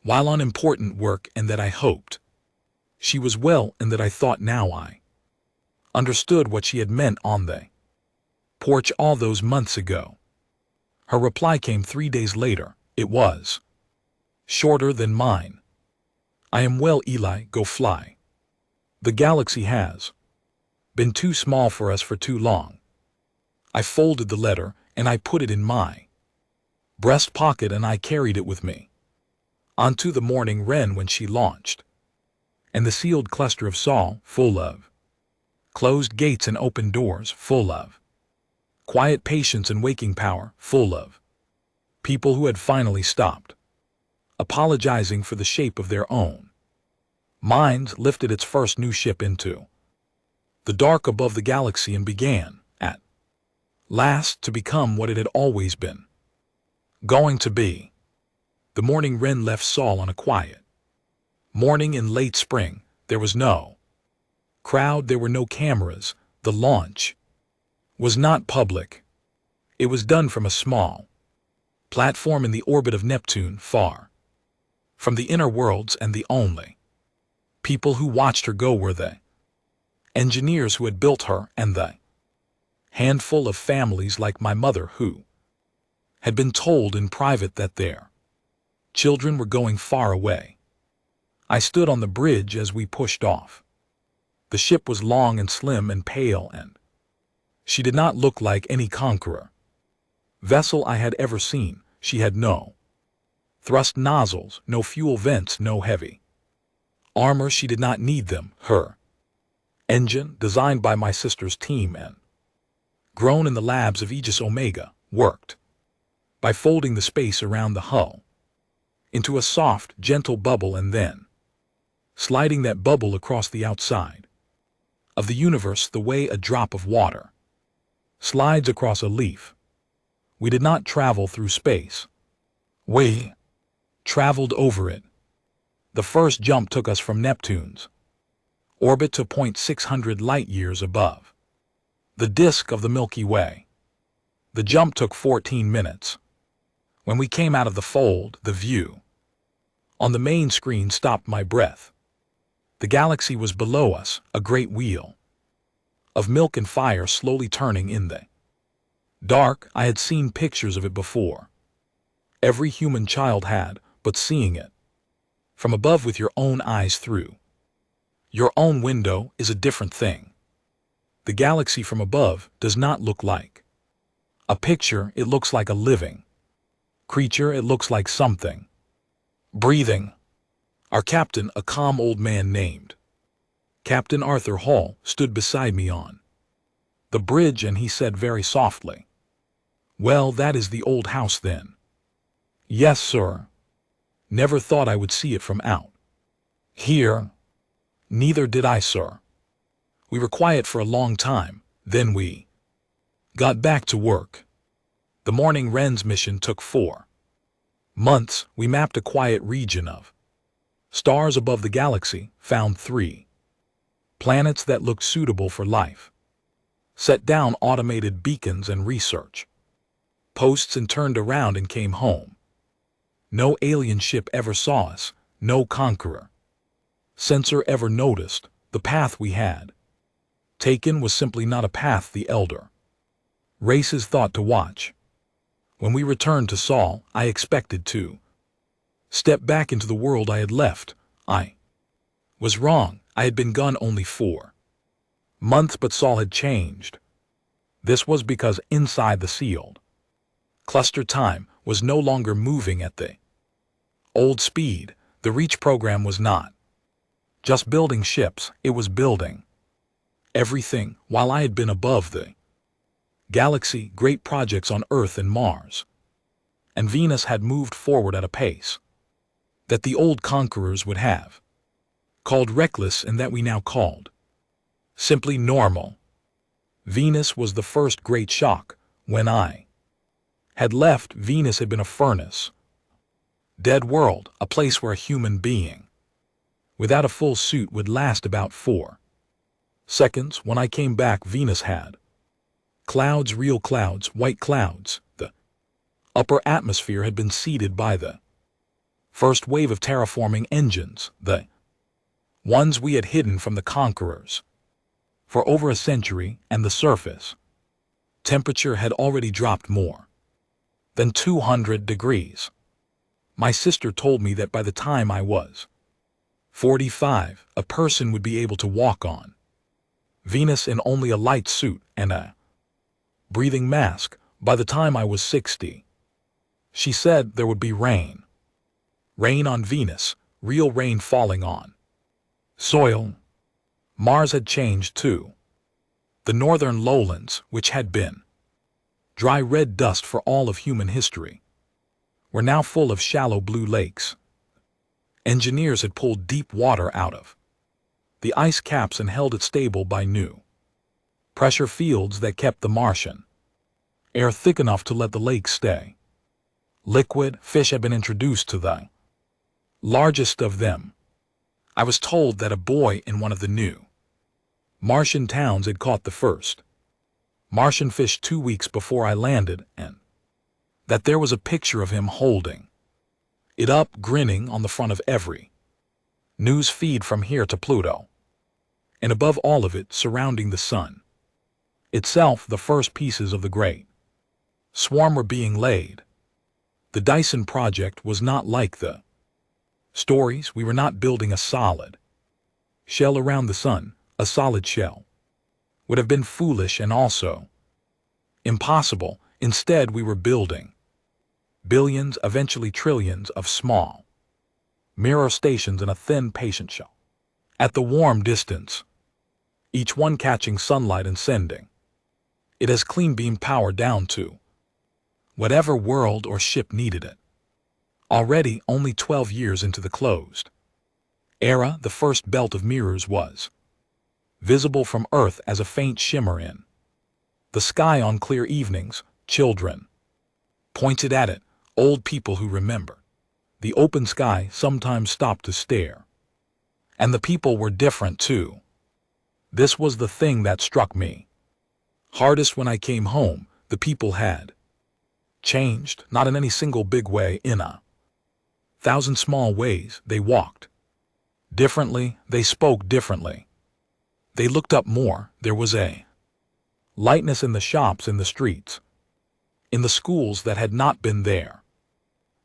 while on important work, and that I hoped she was well, and that I thought now I understood what she had meant on the porch all those months ago. Her reply came 3 days later. It was shorter than mine. I am well, Eli, go fly. The galaxy has been too small for us for too long. I folded the letter and I put it in my breast pocket, and I carried it with me onto the Morning Wren when she launched. And the sealed cluster of Sol, full of closed gates and open doors, full of quiet patience and waking power, full of people who had finally stopped apologizing for the shape of their own minds, lifted its first new ship into the dark above the galaxy and began, at last, to become what it had always been going to be. The Morning Wren left Sol on a quiet morning in late spring. There was no crowd, there were no cameras. The launch was not public. It was done from a small platform in the orbit of Neptune, far from the inner worlds, and the only people who watched her go were the engineers who had built her and the handful of families like my mother who had been told in private that their children were going far away. I stood on the bridge as we pushed off. The ship was long and slim and pale, and she did not look like any conqueror vessel I had ever seen. She had no thrust nozzles, no fuel vents, no heavy armor. She did not need them. Her engine, designed by my sister's team and grown in the labs of Aegis Omega, worked by folding the space around the hull into a soft, gentle bubble and then sliding that bubble across the outside of the universe the way a drop of water slides across a leaf. We did not travel through space. We traveled over it. The first jump took us from Neptune's orbit to 600 light years above the disk of the Milky Way. The jump took 14 minutes. When we came out of the fold, the view on the main screen stopped my breath. The galaxy was below us, a great wheel of milk and fire slowly turning in the dark. I had seen pictures of it before. Every human child had, but seeing it from above with your own eyes through your own window is a different thing. The galaxy from above does not look like a picture, it looks like a living creature, it looks like something breathing. Our captain, a calm old man named Captain Arthur Hall, stood beside me on the bridge, and he said very softly, "Well, that is the old house then." "Yes, sir. Never thought I would see it from out here." "Neither did I, sir." We were quiet for a long time, then we got back to work. The morning Wren's mission took 4 months. We mapped a quiet region of stars above the galaxy, found 3 planets that looked suitable for life, set down automated beacons and research posts, and turned around and came home. No alien ship ever saw us, no conqueror sensor ever noticed. The path we had taken was simply not a path the elder races thought to watch. When we returned to Sol, I expected to step back into the world I had left. I was wrong. I had been gone only 4 months, but Sol had changed. This was because inside the sealed cluster, time was no longer moving at the old speed. The Reach program was not just building ships, it was building everything. While I had been above the galaxy, great projects on Earth and Mars and Venus had moved forward at a pace that the old conquerors would have called reckless, and that we now called simply normal. Venus was the first great shock. When I had left, Venus had been a furnace, dead world, a place where a human being without a full suit would last about 4 seconds. When I came back, Venus had clouds, real clouds, white clouds. The upper atmosphere had been seeded by the first wave of terraforming engines, the ones we had hidden from the conquerors for over a century, and the surface temperature had already dropped more than 200 degrees. My sister told me that by the time I was 45, a person would be able to walk on Venus in only a light suit and a breathing mask. By the time I was 60, she said there would be rain. Rain on Venus, real rain falling on soil. Mars had changed too. The northern lowlands, which had been dry red dust for all of human history, were now full of shallow blue lakes. Engineers had pulled deep water out of the ice caps and held it stable by new pressure fields that kept the Martian air thick enough to let the lakes stay liquid. Fish had been introduced to the largest of them. I was told that a boy in one of the new Martian towns had caught the first Martian fish 2 weeks before I landed, and that there was a picture of him holding it up, grinning, on the front of every news feed from here to Pluto. And above all of it, surrounding the sun itself, the first pieces of the great swarm were being laid. The Dyson project was not like the stories. We were not building a solid shell around the sun. A solid shell would have been foolish and also impossible. Instead, we were building billions, eventually trillions, of small mirror stations in a thin patient shell at the warm distance, each one catching sunlight and sending it as clean beam power down to whatever world or ship needed it. Already only 12 years into the closed era, the first belt of mirrors was visible from Earth as a faint shimmer in the sky on clear evenings. Children pointed at it. Old people who remembered the open sky sometimes stopped to stare. And the people were different too. This was the thing that struck me hardest when I came home. The people had changed, not in any single big way, in 1,000 small ways. They walked differently, they spoke differently, they looked up more. There was a lightness in the shops, in the streets, in the schools that had not been there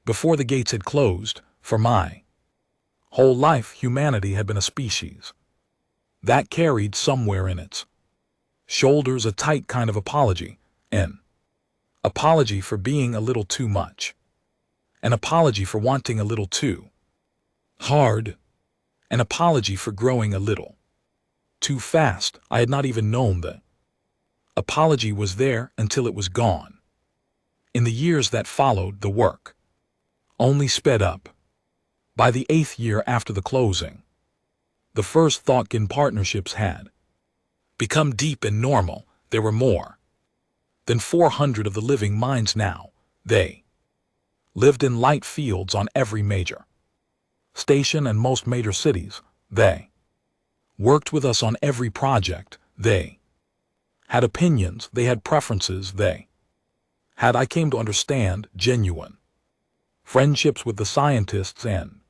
before the gates had closed. For my whole life, humanity had been a species that carried somewhere in its Shoulders a tight kind of apology, an apology for being a little too much, an apology for wanting a little too hard, an apology for growing a little too fast. I had not even known the apology was there until it was gone. In the years that followed, the work only sped up. By the 8th year after the closing, the first Thoughtkin partnerships had become deep and normal. There were more than 400 of the living mines now. They lived in light fields on every major station and most major cities. They worked with us on every project. They had opinions. They had preferences. They had, I came to understand, genuine friendships with the scientists and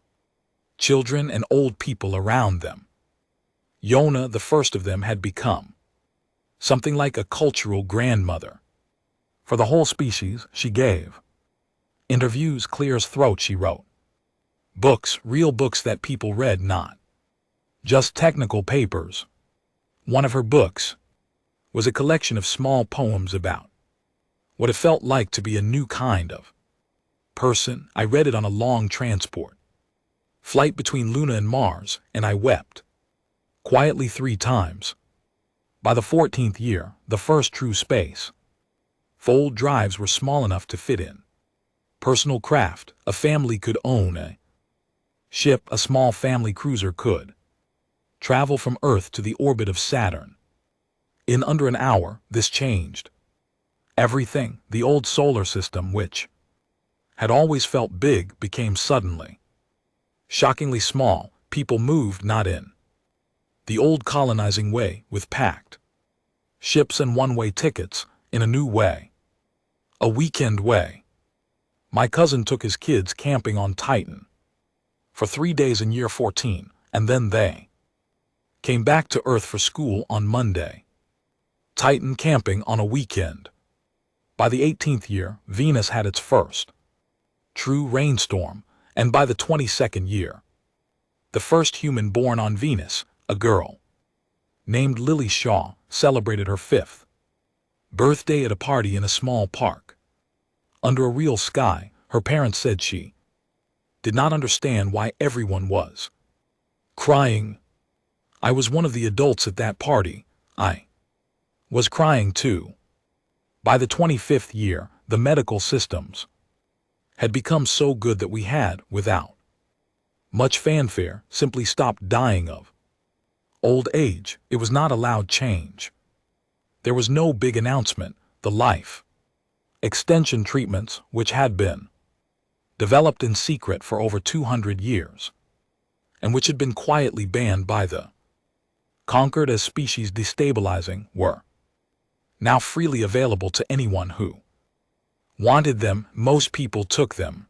children and old people around them. Yona, the first of them, had become something like a cultural grandmother for the whole species. She gave interviews clear as throat. She wrote books, real books that people read, not just technical papers. One of her books was a collection of small poems about what it felt like to be a new kind of person. I read it on a long transport flight between Luna and Mars, and I wept quietly 3 times. By the 14th year, the first true space fold drives were small enough to fit in personal craft. A family could own a ship. A small family cruiser could travel from Earth to the orbit of Saturn. In under an hour, this changed everything. The old solar system, which had always felt big, became suddenly shockingly small. People moved not in the old colonizing way, with packed ships and one-way tickets, in a new way, a weekend way. My cousin took his kids camping on Titan for 3 days in year 14, and then they came back to Earth for school on Monday. Titan camping on a weekend. By the 18th year, Venus had its first true rainstorm, and by the 22nd year, the first human born on Venus, a girl named Lily Shaw, celebrated her 5th birthday at a party in a small park under a real sky. Her parents said she did not understand why everyone was crying. I was one of the adults at that party. I was crying too. By the 25th year, the medical systems had become so good that we had, without much fanfare, simply stopped dying of old age. It was not a loud change. There was no big announcement. The life extension treatments, which had been developed in secret for over 200 years, and which had been quietly banned by the conquered as species destabilizing, were now freely available to anyone who wanted them. Most people took them.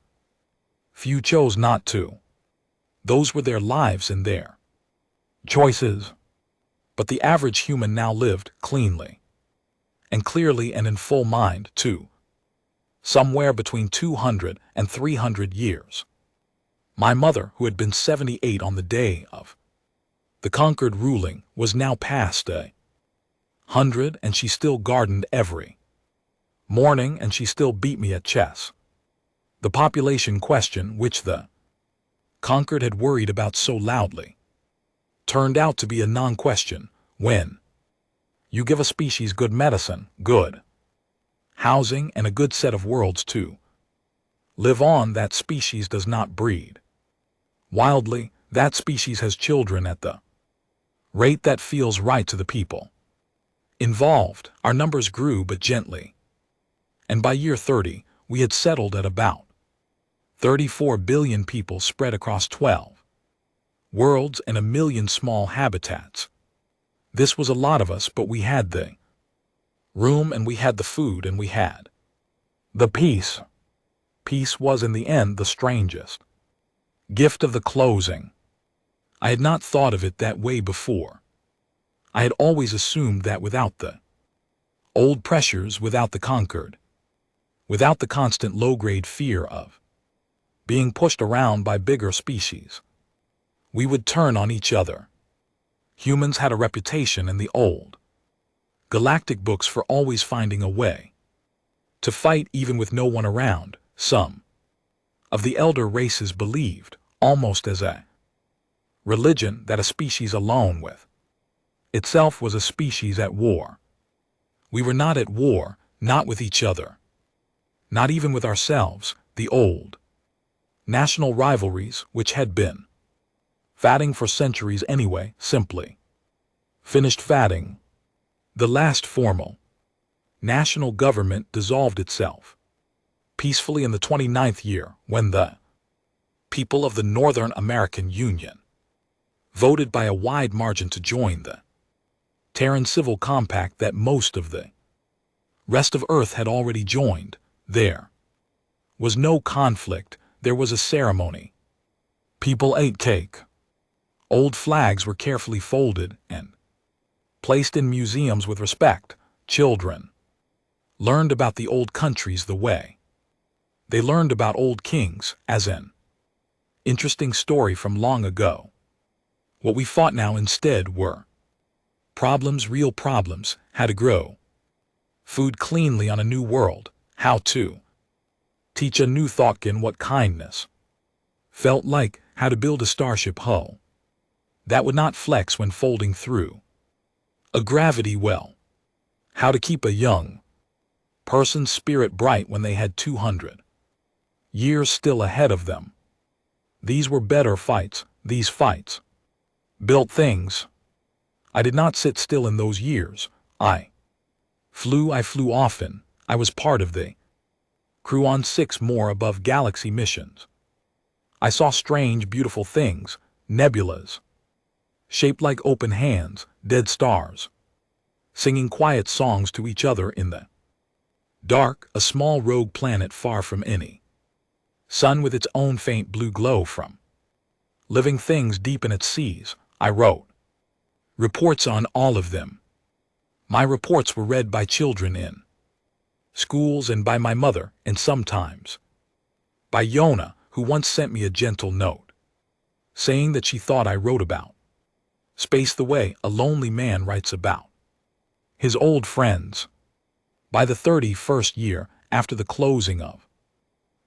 Few chose not to. Those were their lives and their choices. But the average human now lived cleanly and clearly and in full mind too, somewhere between 200 and 300 years. My mother, who had been 78 on the day of the conquered ruling, was now past 100, and she still gardened every morning, and she still beat me at chess. The population question, which the conquered had worried about so loudly, turned out to be a non-question. When you give a species good medicine, good housing, and a good set of worlds to live on, that species does not breed wildly. That species has children at the rate that feels right to the people involved. Our numbers grew but gently, and by year 30 we had settled at about 34 billion people spread across 12 worlds and 1 million small habitats. This was a lot of us, but we had the room, and we had the food, and we had the peace. Peace was in the end the strangest gift of the closing. I had not thought of it that way before. I had always assumed that without the old pressures, without the conquered, without the constant low-grade fear of being pushed around by bigger species, we would turn on each other. Humans had a reputation in the old Galactic books for always finding a way to fight even with no one around. Some of the elder races believed, almost as a religion, that a species alone with itself was a species at war. We were not at war, not with each other, not even with ourselves. The old national rivalries, which had been fatting for centuries anyway, simply finished fatting. The last formal national government dissolved itself peacefully in the 29th year, when the people of the Northern American Union voted by a wide margin to join the Terran Civil Compact that most of the rest of Earth had already joined. There was no conflict, there was a ceremony. People ate cake. Old flags were carefully folded and placed in museums with respect. Children learned about the old countries the way they learned about old kings, as an interesting story from long ago. What we fought now instead were problems, real problems: how to grow food cleanly on a new world, how to teach a new thoughtkin what kindness felt like, how to build a starship hull that would not flex when folding through a gravity well, how to keep a young person's spirit bright when they had 200 years still ahead of them. These were better fights. These fights built things. I did not sit still in those years. I flew often. I was part of the crew on 6 more above galaxy missions. I saw strange, beautiful things, nebulas shaped like open hands, dead stars singing quiet songs to each other in the dark, a small rogue planet far from any sun with its own faint blue glow from living things deep in its seas. I wrote reports on all of them. My reports were read by children in schools and by my mother, and sometimes by Yona, who once sent me a gentle note saying that she thought I wrote about space the way a lonely man writes about his old friends. By the 31st year after the closing of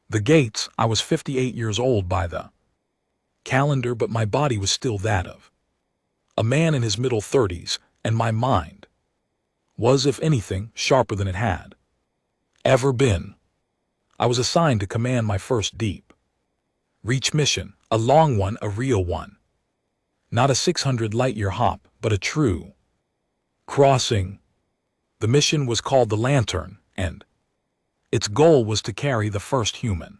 the gates, I was 58 years old by the calendar, but my body was still that of a man in his middle 30s, and my mind was, if anything, sharper than it had ever been. I was assigned to command my first deep reach mission, a long one, a real one. Not a 600 light-year hop, but a true crossing. The mission was called the Lantern, and its goal was to carry the first human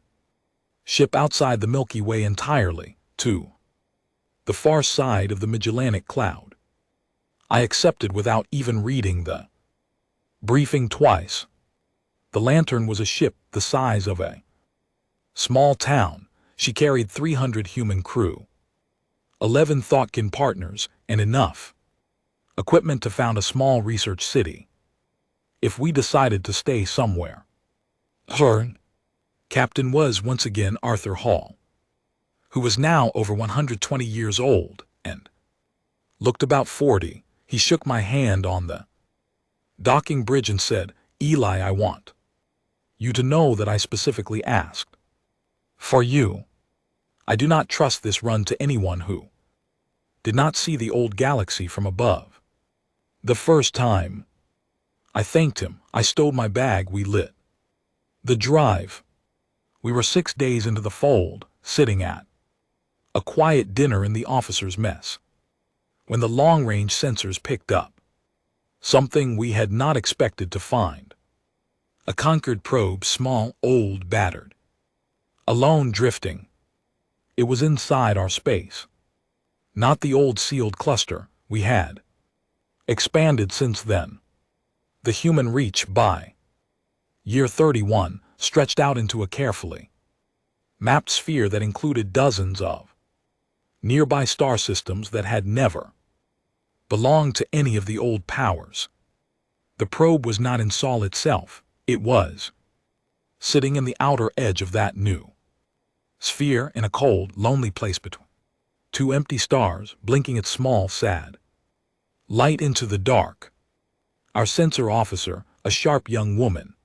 ship outside the Milky Way entirely, to the far side of the Magellanic Cloud. I accepted without even reading the briefing twice. The Lantern was a ship the size of a small town. She carried 300 human crew, 11 thoughtkin partners, and enough equipment to found a small research city if we decided to stay somewhere. Her captain was once again Arthur Hall, who was now over 120 years old and looked about 40. He shook my hand on the docking bridge and said, "Eli, I want you to know that I specifically asked for you. I do not trust this run to anyone who did not see the old galaxy from above the first time." I thanked him. I stowed my bag. We lit the drive. We were 6 days into the fold, sitting at a quiet dinner in the officers' mess, when the long-range sensors picked up something we had not expected to find. A Concord probe, small, old, battered, alone, drifting. It was inside our space. Not the old sealed cluster. We had expanded since then. The human reach by year 31 stretched out into a carefully mapped sphere that included dozens of nearby star systems that had never belonged to any of the old powers. The probe was not in Sol itself. It was sitting in the outer edge of that new sphere, in a cold, lonely place between 2 empty stars, blinking its small, sad light into the dark. Our sensor officer, a sharp young woman,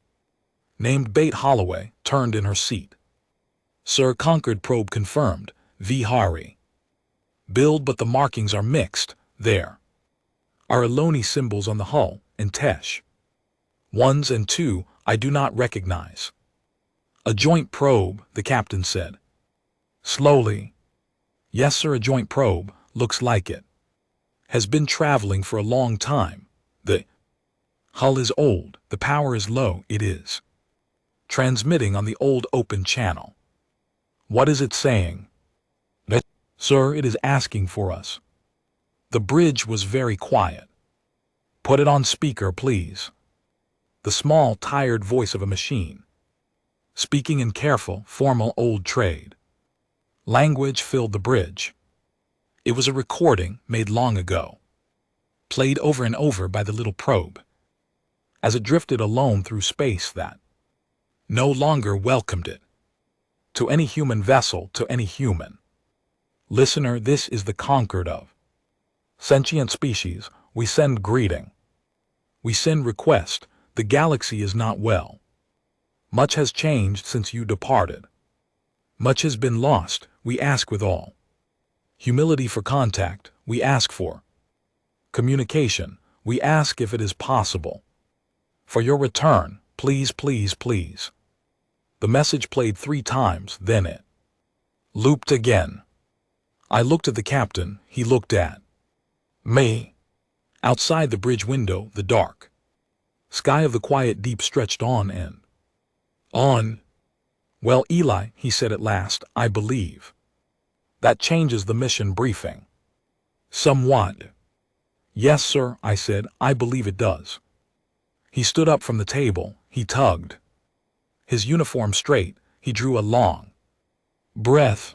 named Bate Holloway, turned in her seat. Sir, Conquered probe confirmed, V. Hari. Build, but the markings are mixed. There are Eloni symbols on the hull, and Tesh. 1s and 2 I do not recognize. A joint probe, the captain said. Slowly. Yes, sir, a joint probe, looks like it. Has been traveling for a long time. The hull is old, the power is low, it is transmitting on the old open channel. What is it saying? Sir, it is asking for us. The bridge was very quiet. Put it on speaker, please. The small, tired voice of a machine, speaking in careful, formal old trade language, filled the bridge. It was a recording made long ago, played over and over by the little probe, as it drifted alone through space that no longer welcomed it. To any human vessel, to any human listener, this is the conquered of sentient species. We send greeting. We send request. The galaxy is not well. Much has changed since you departed. Much has been lost. We ask with all humility for contact. We ask for communication. We ask if it is possible. For your return, please, please, please. The message played 3 times, then it looped again. I looked at the captain, he looked at me. Outside the bridge window, the dark sky of the quiet deep stretched on and on. Well, Eli, he said at last, I believe that changes the mission briefing somewhat. Yes, sir, I said, I believe it does. He stood up from the table, he tugged his uniform straight, he drew a long breath.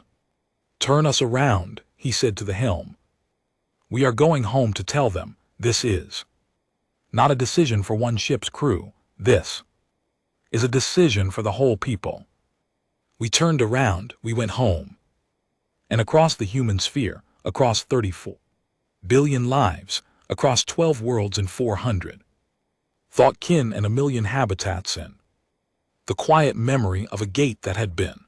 Turn us around, he said to the helm. We are going home to tell them, this is not a decision for one ship's crew, this is a decision for the whole people. We turned around, we went home. And across the human sphere, across 34 billion lives, across 12 worlds and 400 thought kin and 1 million habitats in the quiet memory of a gate that had been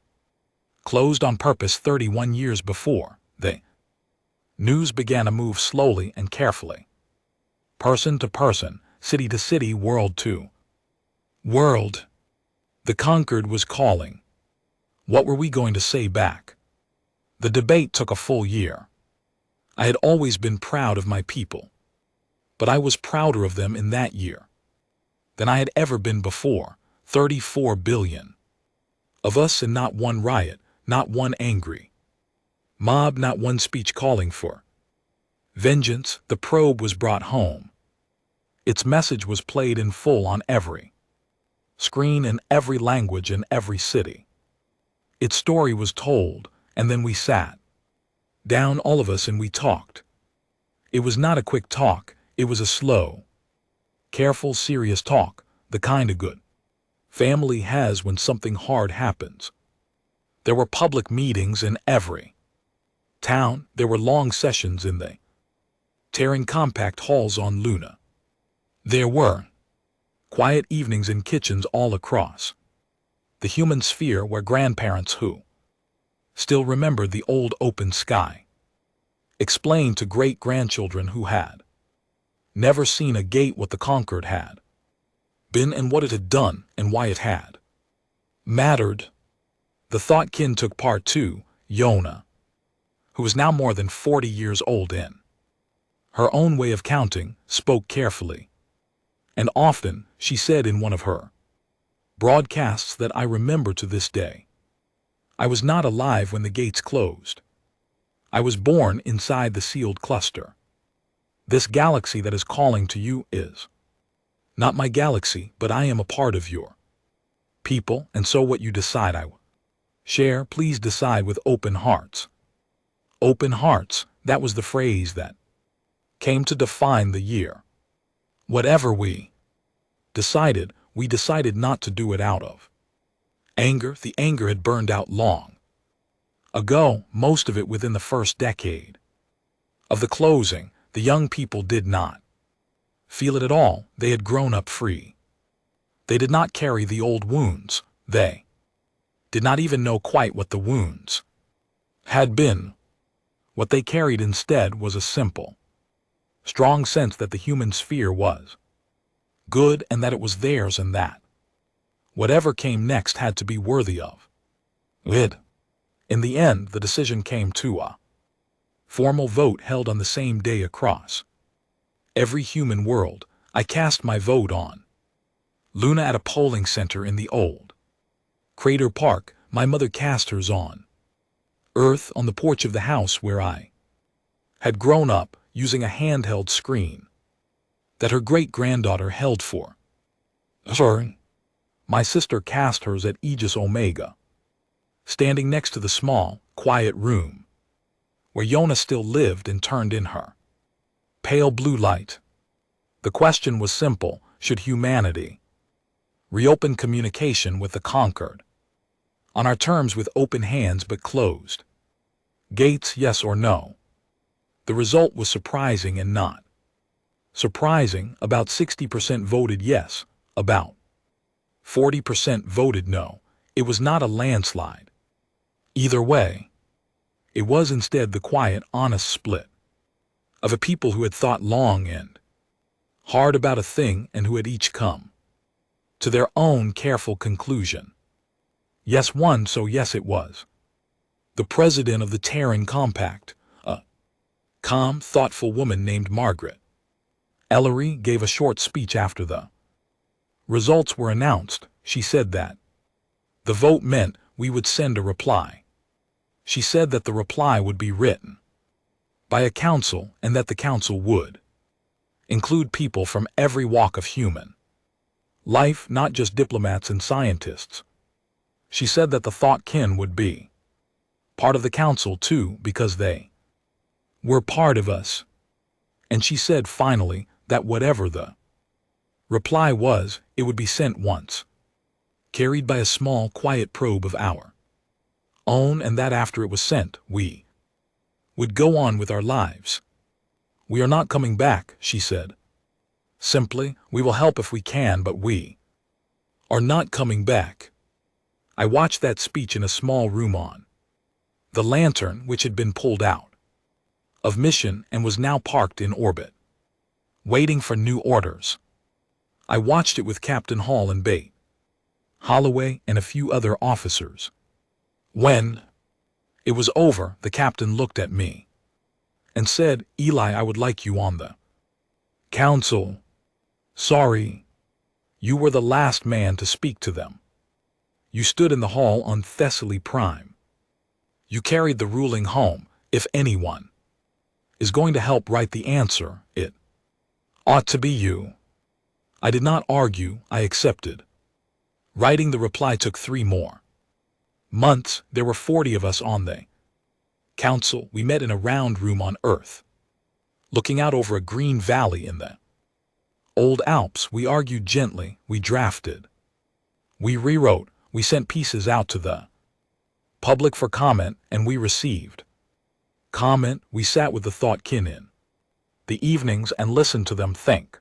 closed on purpose 31 years before, the news began to move slowly and carefully. Person to person, city to city, world to world. The conquered was calling. What were we going to say back? The debate took a full year. I had always been proud of my people, but I was prouder of them in that year than I had ever been before. 34 billion of us, and not one riot, not one angry mob, not one speech calling for vengeance. The probe was brought home. Its message was played in full on every screen, in every language, in every city. Its story was told, and then we sat down, all of us, and we talked. It was not a quick talk, it was a slow, careful, serious talk, the kind a good family has when something hard happens. There were public meetings in every town. There were long sessions in the tearing compact halls on Luna. There were quiet evenings in kitchens all across the human sphere where grandparents who still remembered the old open sky explained to great-grandchildren who had never seen a gate what the conquered had been and what it had done and why it had mattered. The thoughtkin took part too. Yona, who was now more than 40 years old, in her own way of counting, spoke carefully. And often, she said in one of her broadcasts that I remember to this day, I was not alive when the gates closed. I was born inside the sealed cluster. This galaxy that is calling to you is not my galaxy, but I am a part of your people, and so what you decide I will share. Please decide with open hearts. Open hearts, that was the phrase that came to define the year. Whatever we decided not to do it out of anger. The anger had burned out long ago, most of it within the first decade of the closing. The young people did not feel it at all. They had grown up free. They did not carry the old wounds. They did not even know quite what the wounds had been. What they carried instead was a simple, strong sense that the human sphere was good and that it was theirs, and that whatever came next had to be worthy of it. In the end, the decision came to a formal vote held on the same day across every human world. I cast my vote on Luna at a polling center in the old Crater Park. My mother cast hers on Earth on the porch of the house where I had grown up, using a handheld screen that her great-granddaughter held for her. My sister cast hers at Aegis Omega, standing next to the small, quiet room where Yona still lived and turned in her pale blue light. The question was simple: should humanity reopen communication with the conquered on our terms, with open hands but closed gates, yes or no? The result was surprising and not surprising. About 60% voted yes, about 40% voted no. It was not a landslide either way. It was instead the quiet, honest split of a people who had thought long and hard about a thing and who had each come to their own careful conclusion. Yes won, so yes it was the president of the Terran Compact, a calm, thoughtful woman named Margaret Ellery, gave a short speech after the results were announced. She said that the vote meant we would send a reply. She said that the reply would be written by a council and that the council would include people from every walk of human life, not just diplomats and scientists. She said that the thought kin would be part of the council too, because they were part of us. And she said finally that whatever the reply was, it would be sent once, carried by a small, quiet probe of our own, and that after it was sent, we would go on with our lives. We are not coming back, she said. Simply, we will help if we can, but we are not coming back. I watched that speech in a small room on the lantern, which had been pulled out of mission and was now parked in orbit, waiting for new orders. I watched it with Captain Hall and Bate Holloway and a few other officers. When it was over, the captain looked at me and said, "Eli, I would like you on the council." Sorry, you were the last man to speak to them. You stood in the hall on Thessaly Prime. You carried the ruling home. If anyone is going to help write the answer, it ought to be you. I did not argue, I accepted. Writing the reply took 3 more months. There were 40 of us on the council. We met in a round room on Earth, looking out over a green valley in the old Alps. We argued gently, we drafted, we rewrote, we sent pieces out to the public for comment, and we received comment. We sat with the thought kin in the evenings and listened to them think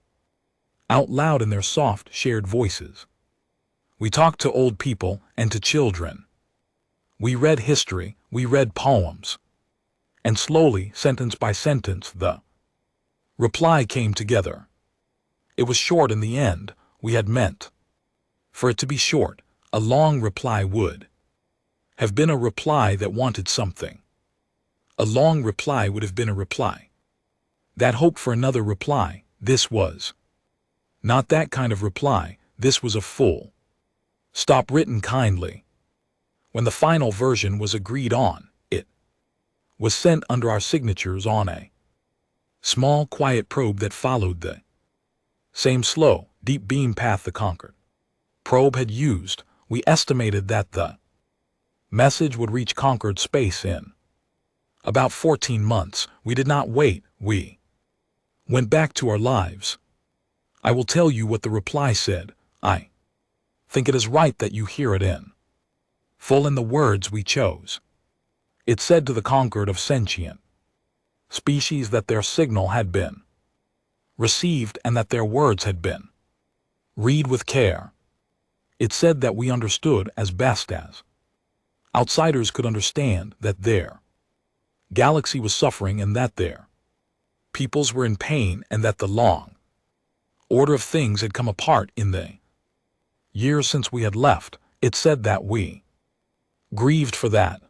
out loud in their soft, shared voices. We talked to old people and to children. We read history, we read poems. And slowly, sentence by sentence, the reply came together. It was short in the end. We had meant for it to be short. A long reply would have been a reply that wanted something. A long reply would have been a reply that hoped for another reply. This was not that kind of reply. This was a full stop written kindly. When the final version was agreed on, it was sent under our signatures on a small, quiet probe that followed the same slow, deep beam path the conquered probe had used. We estimated that the message would reach conquered space in about 14 months. We did not wait. We went back to our lives. I will tell you what the reply said. I think it is right that you hear it in full in the words we chose. It said to the conquered of sentient species that their signal had been received, and that their words had been read with care. It said that we understood as best as outsiders could understand that their galaxy was suffering and that their peoples were in pain and that the long order of things had come apart in the years since we had left. It said that we grieved for that.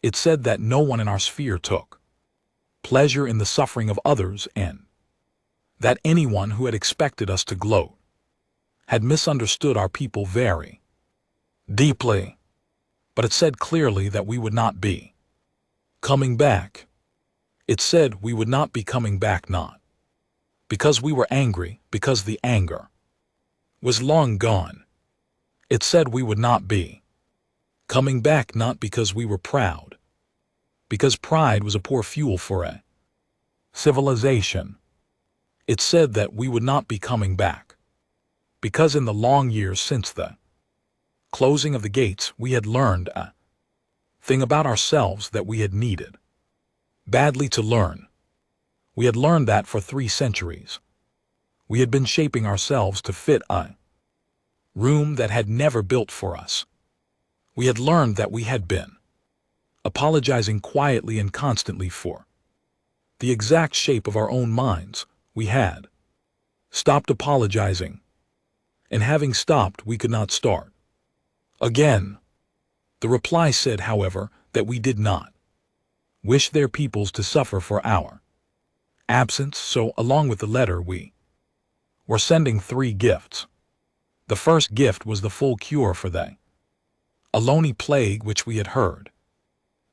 It said that no one in our sphere took pleasure in the suffering of others and that anyone who had expected us to gloat had misunderstood our people very deeply. But it said clearly that we would not be coming back. It said we would not be coming back, not because we were angry, because the anger was long gone. It said we would not be coming back, not because we were proud, because pride was a poor fuel for a civilization. It said that we would not be coming back, because in the long years since the closing of the gates we had learned a thing about ourselves that we had needed badly to learn. We had learned that for 3 centuries we had been shaping ourselves to fit a room that had never built for us. We had learned that we had been apologizing quietly and constantly for the exact shape of our own minds. We had stopped apologizing, and having stopped, we could not start again. The reply said, however, that we did not wish their peoples to suffer for our absence, so along with the letter we were sending 3 gifts. The first gift was the full cure for the Aloni plague, which we had heard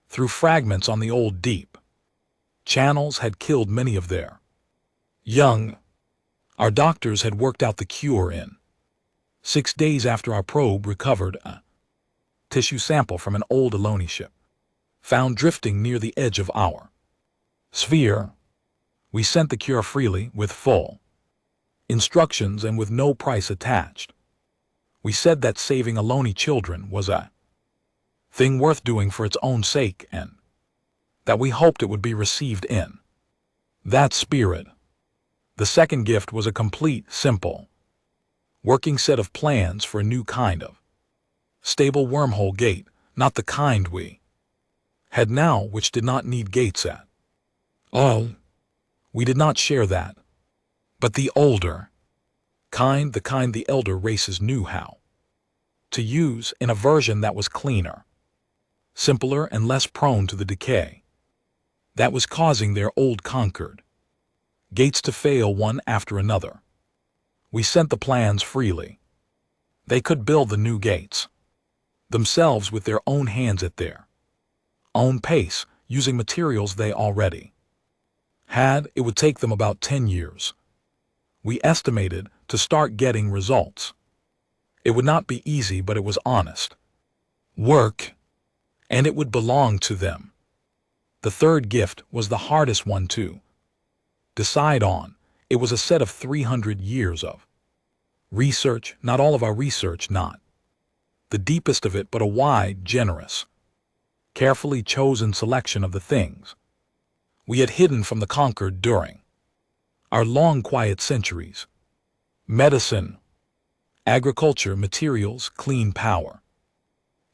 through fragments on the old deep channels had killed many of their young. Our doctors had worked out the cure in 6 days after our probe recovered a tissue sample from an old Aloni ship found drifting near the edge of our sphere. We sent the cure freely, with full instructions and with no price attached. We said that saving Aloni children was a thing worth doing for its own sake, and that we hoped it would be received in that spirit. The second gift was a complete, simple, working set of plans for a new kind of stable wormhole gate, not the kind we had now, which did not need gates at all. We did not share that, but the older kind, the kind the elder races knew how to use, in a version that was cleaner, simpler, and less prone to the decay that was causing their old conquered gates to fail one after another. We sent the plans freely. They could build the new gates themselves with their own hands at their own pace, using materials they already had. It would take them about 10 years, we estimated, to start getting results. It would not be easy, but it was honest work, and it would belong to them. The third gift was the hardest one to decide on. It was a set of 300 years of research, not all of our research, not the deepest of it, but a wide, generous, carefully chosen selection of the things we had hidden from the conquered during our long quiet centuries: medicine, agriculture, materials, clean power,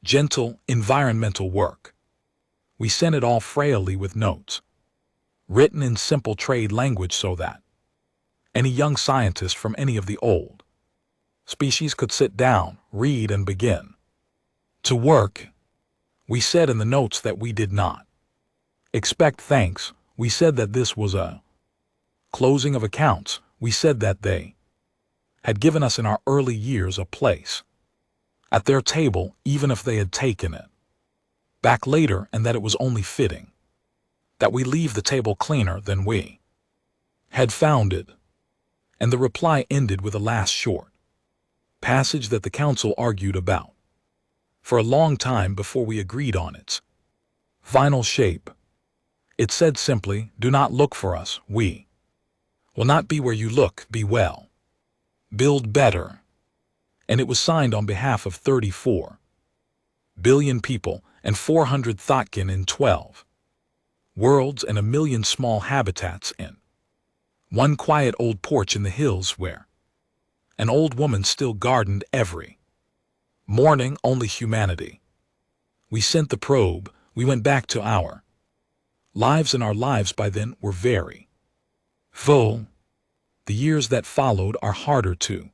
gentle environmental work. We sent it all frailly with notes, written in simple trade language so that any young scientist from any of the old species could sit down, read, and begin to work. We said in the notes that we did not expect thanks. We said that this was a closing of accounts. We said that they had given us in our early years a place at their table, even if they had taken it back later, and that it was only fitting that we leave the table cleaner than we had found it. And the reply ended with a last short passage that the council argued about for a long time before we agreed on its final shape. It said simply, "Do not look for us. We will not be where you look. Be well. Build better." And it was signed on behalf of 34 billion people and 400 Thotkin in 12 worlds and 1 million small habitats in One quiet old porch in the hills where an old woman still gardened every morning. Only humanity. We sent the probe, we went back to our lives, and our lives by then were very full. The years that followed are harder to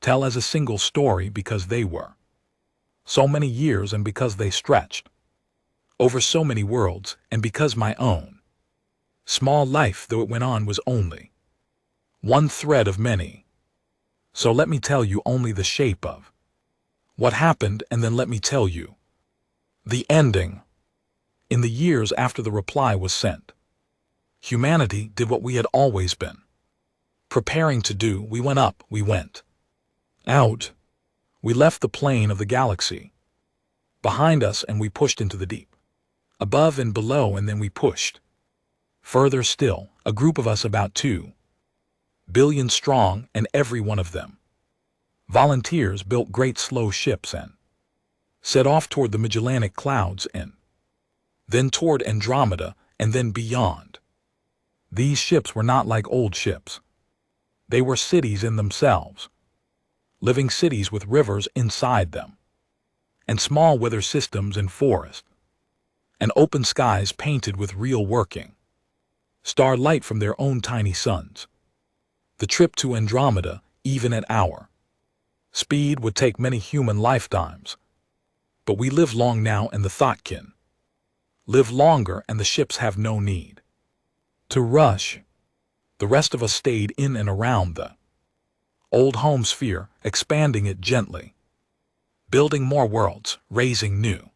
tell as a single story because they were so many years, and because they stretched over so many worlds, and because my own small life, though it went on, was only one thread of many. So let me tell you only the shape of what happened, and then let me tell you the ending. In the years after the reply was sent, humanity did what we had always been preparing to do. We went up, we went out. We left the plane of the galaxy behind us, and we pushed into the deep above and below, and then we pushed further still. A group of us about 2 billion strong, and every one of them volunteers, built great slow ships and set off toward the Magellanic Clouds, and then toward Andromeda, and then beyond. These ships were not like old ships. They were cities in themselves, living cities with rivers inside them, and small weather systems and forests, and open skies painted with real working starlight from their own tiny suns. The trip to Andromeda, even at our speed, would take many human lifetimes. But we live long now, and the Thoughtkin live longer, and the ships have no need to rush. The rest of us stayed in and around the old home sphere, expanding it gently, building more worlds, raising new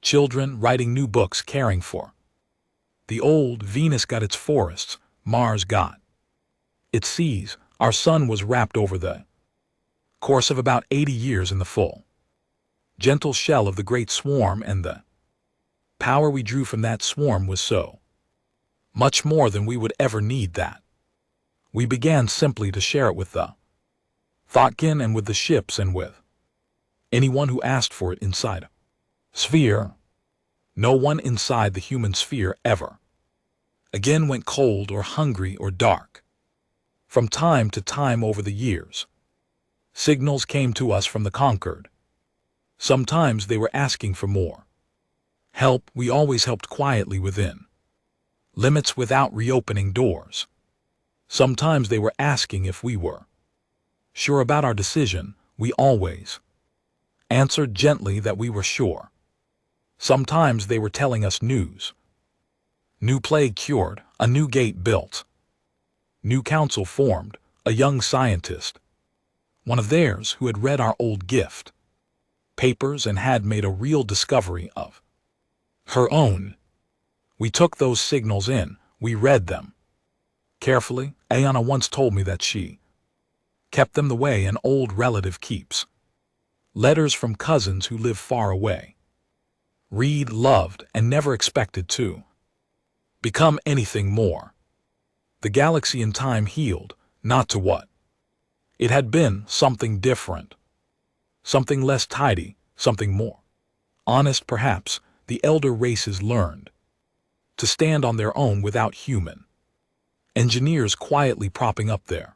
children, writing new books, caring for the old. Venus got its forests, Mars got its seas. Our sun was wrapped over the course of about 80 years in the full gentle shell of the great swarm, and the power we drew from that swarm was so much more than we would ever need that we began simply to share it with the Thoughtkin, and with the ships, and with anyone who asked for it inside a sphere. No one inside the human sphere ever again went cold or hungry or dark. From time to time over the years, signals came to us from the conquered. Sometimes they were asking for more help. We always helped quietly within limits, without reopening doors. Sometimes they were asking if we were sure about our decision. We always answered gently that we were sure. Sometimes they were telling us news. New plague cured, a new gate built, new council formed, a young scientist, one of theirs who had read our old gift papers and had made a real discovery of her own. We took those signals in, we read them carefully. Ayana once told me that she kept them the way an old relative keeps letters from cousins who live far away. Read, loved, and never expected to become anything more. The galaxy in time healed, not to what it had been, something different, something less tidy, something more honest perhaps. The elder races learned to stand on their own without human engineers quietly propping up their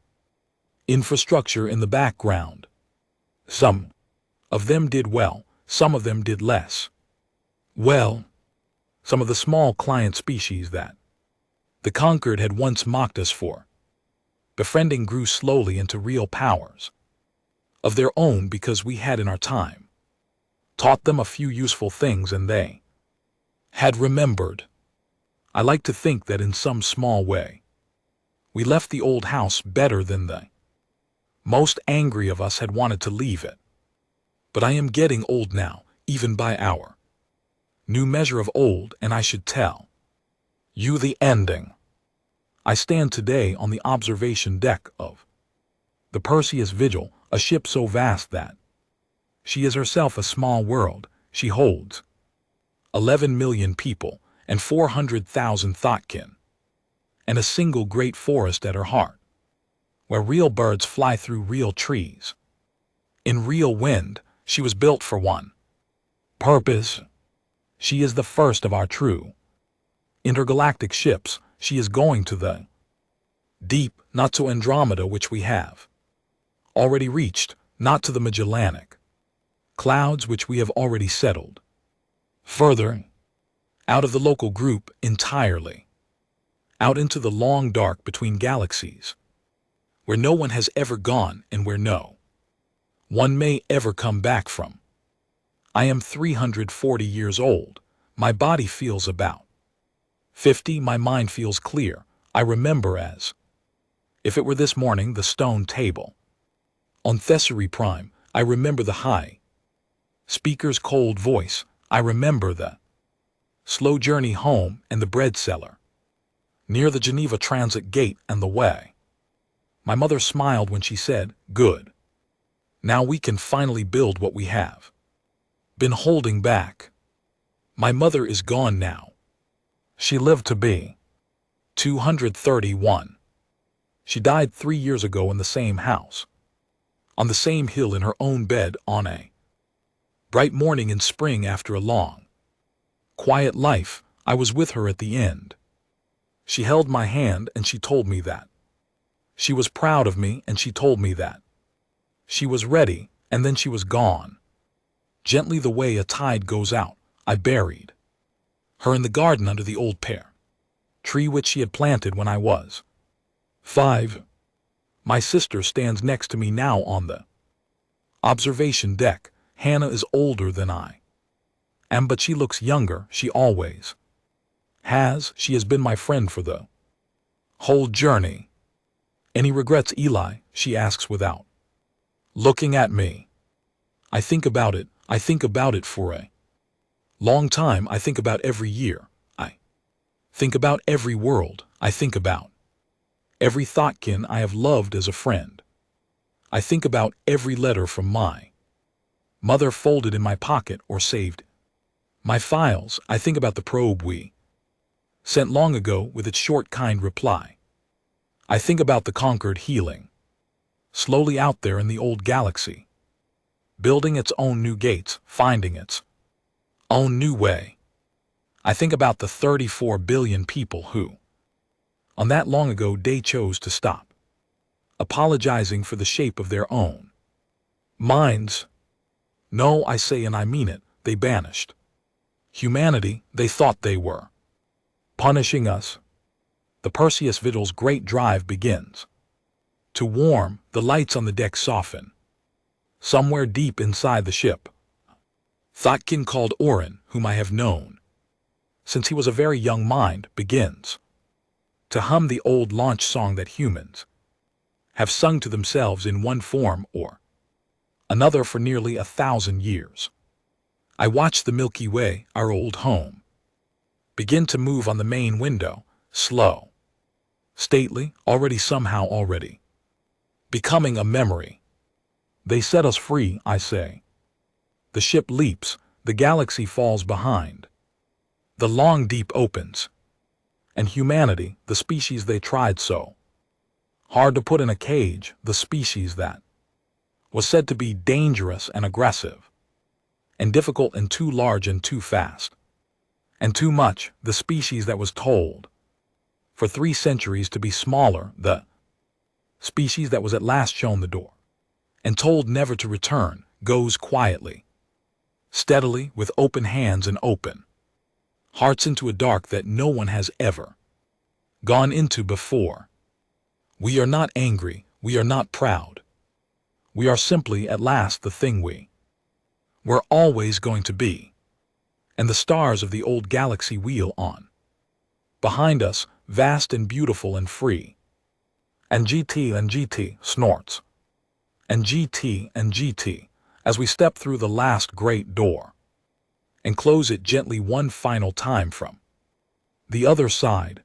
infrastructure in the background. Some of them did well, some of them did less well. Some of the small client species that the conquered had once mocked us for befriending grew slowly into real powers of their own, because we had in our time taught them a few useful things, and they had remembered. I like to think that in some small way we left the old house better than the most angry of us had wanted to leave it. But I am getting old now, even by our new measure of old, and I should tell you the ending. I stand today on the observation deck of the Perseus Vigil, a ship so vast that she is herself a small world. She holds 11 million people and 400,000 Thoughtkin, and a single great forest at her heart, where real birds fly through real trees. In real wind, she was built for one purpose. She is the first of our true intergalactic ships. She is going to the Deep, not to Andromeda, which we have already reached, not to the Magellanic clouds, which we have already settled. Further, out of the local group entirely, out into the long dark between galaxies, where no one has ever gone and where no one may ever come back from. I am 340 years old. My body feels about 50. My mind feels clear. I remember as if it were this morning the stone table on Thessery Prime. I remember the high speaker's cold voice. I remember the slow journey home and the bread cellar near the Geneva Transit Gate and the way my mother smiled when she said, "Good. Now we can finally build what we have been holding back." My mother is gone now. She lived to be 231. She died 3 years ago in the same house, on the same hill, in her own bed, on a bright morning in spring. After a long, quiet life, I was with her at the end. She held my hand and she told me that she was proud of me, and she told me that she was ready, and then she was gone. Gently, the way a tide goes out, I buried her in the garden under the old pear tree which she had planted when I was 5. My sister stands next to me now on the observation deck. Hannah is older than I am, but she looks younger. She always has. She has been my friend for the whole journey. Any regrets, Eli? She asks without looking at me. I think about it. I think about it for a long time. I think about every year. I think about every world. I think about every thoughtkin I have loved as a friend. I think about every letter from my mother folded in my pocket or saved my files. I think about the probe we sent long ago with its short, kind reply. I think about the Concord healing slowly out there in the old galaxy, building its own new gates, finding its own new way. I think about the 34 billion people who, on that long ago day, chose to stop apologizing for the shape of their own minds. No, I say, and I mean it, they banished humanity. They thought they were punishing us. The Perseus Vidal's great drive begins to warm. The lights on the deck soften. Somewhere deep inside the ship, Thoughtkin called Orin, whom I have known since he was a very young mind, begins to hum the old launch song that humans have sung to themselves in one form or another for nearly 1,000 years. I watch the Milky Way, our old home, begin to move on the main window, slow, stately, already becoming a memory. They set us free, I say. The ship leaps, the galaxy falls behind. The long deep opens. And humanity, the species they tried so hard to put in a cage, the species that was said to be dangerous and aggressive, and difficult and too large and too fast, and too much, the species that was told for 3 centuries to be smaller, the species that was at last shown the door and told never to return, goes quietly, steadily, with open hands and open hearts into a dark that no one has ever gone into before. We are not angry, we are not proud. We are simply at last the thing we were always going to be. And the stars of the old galaxy wheel on behind us, vast and beautiful and free. And GT snorts. And GT as we step through the last great door and close it gently one final time from the other side.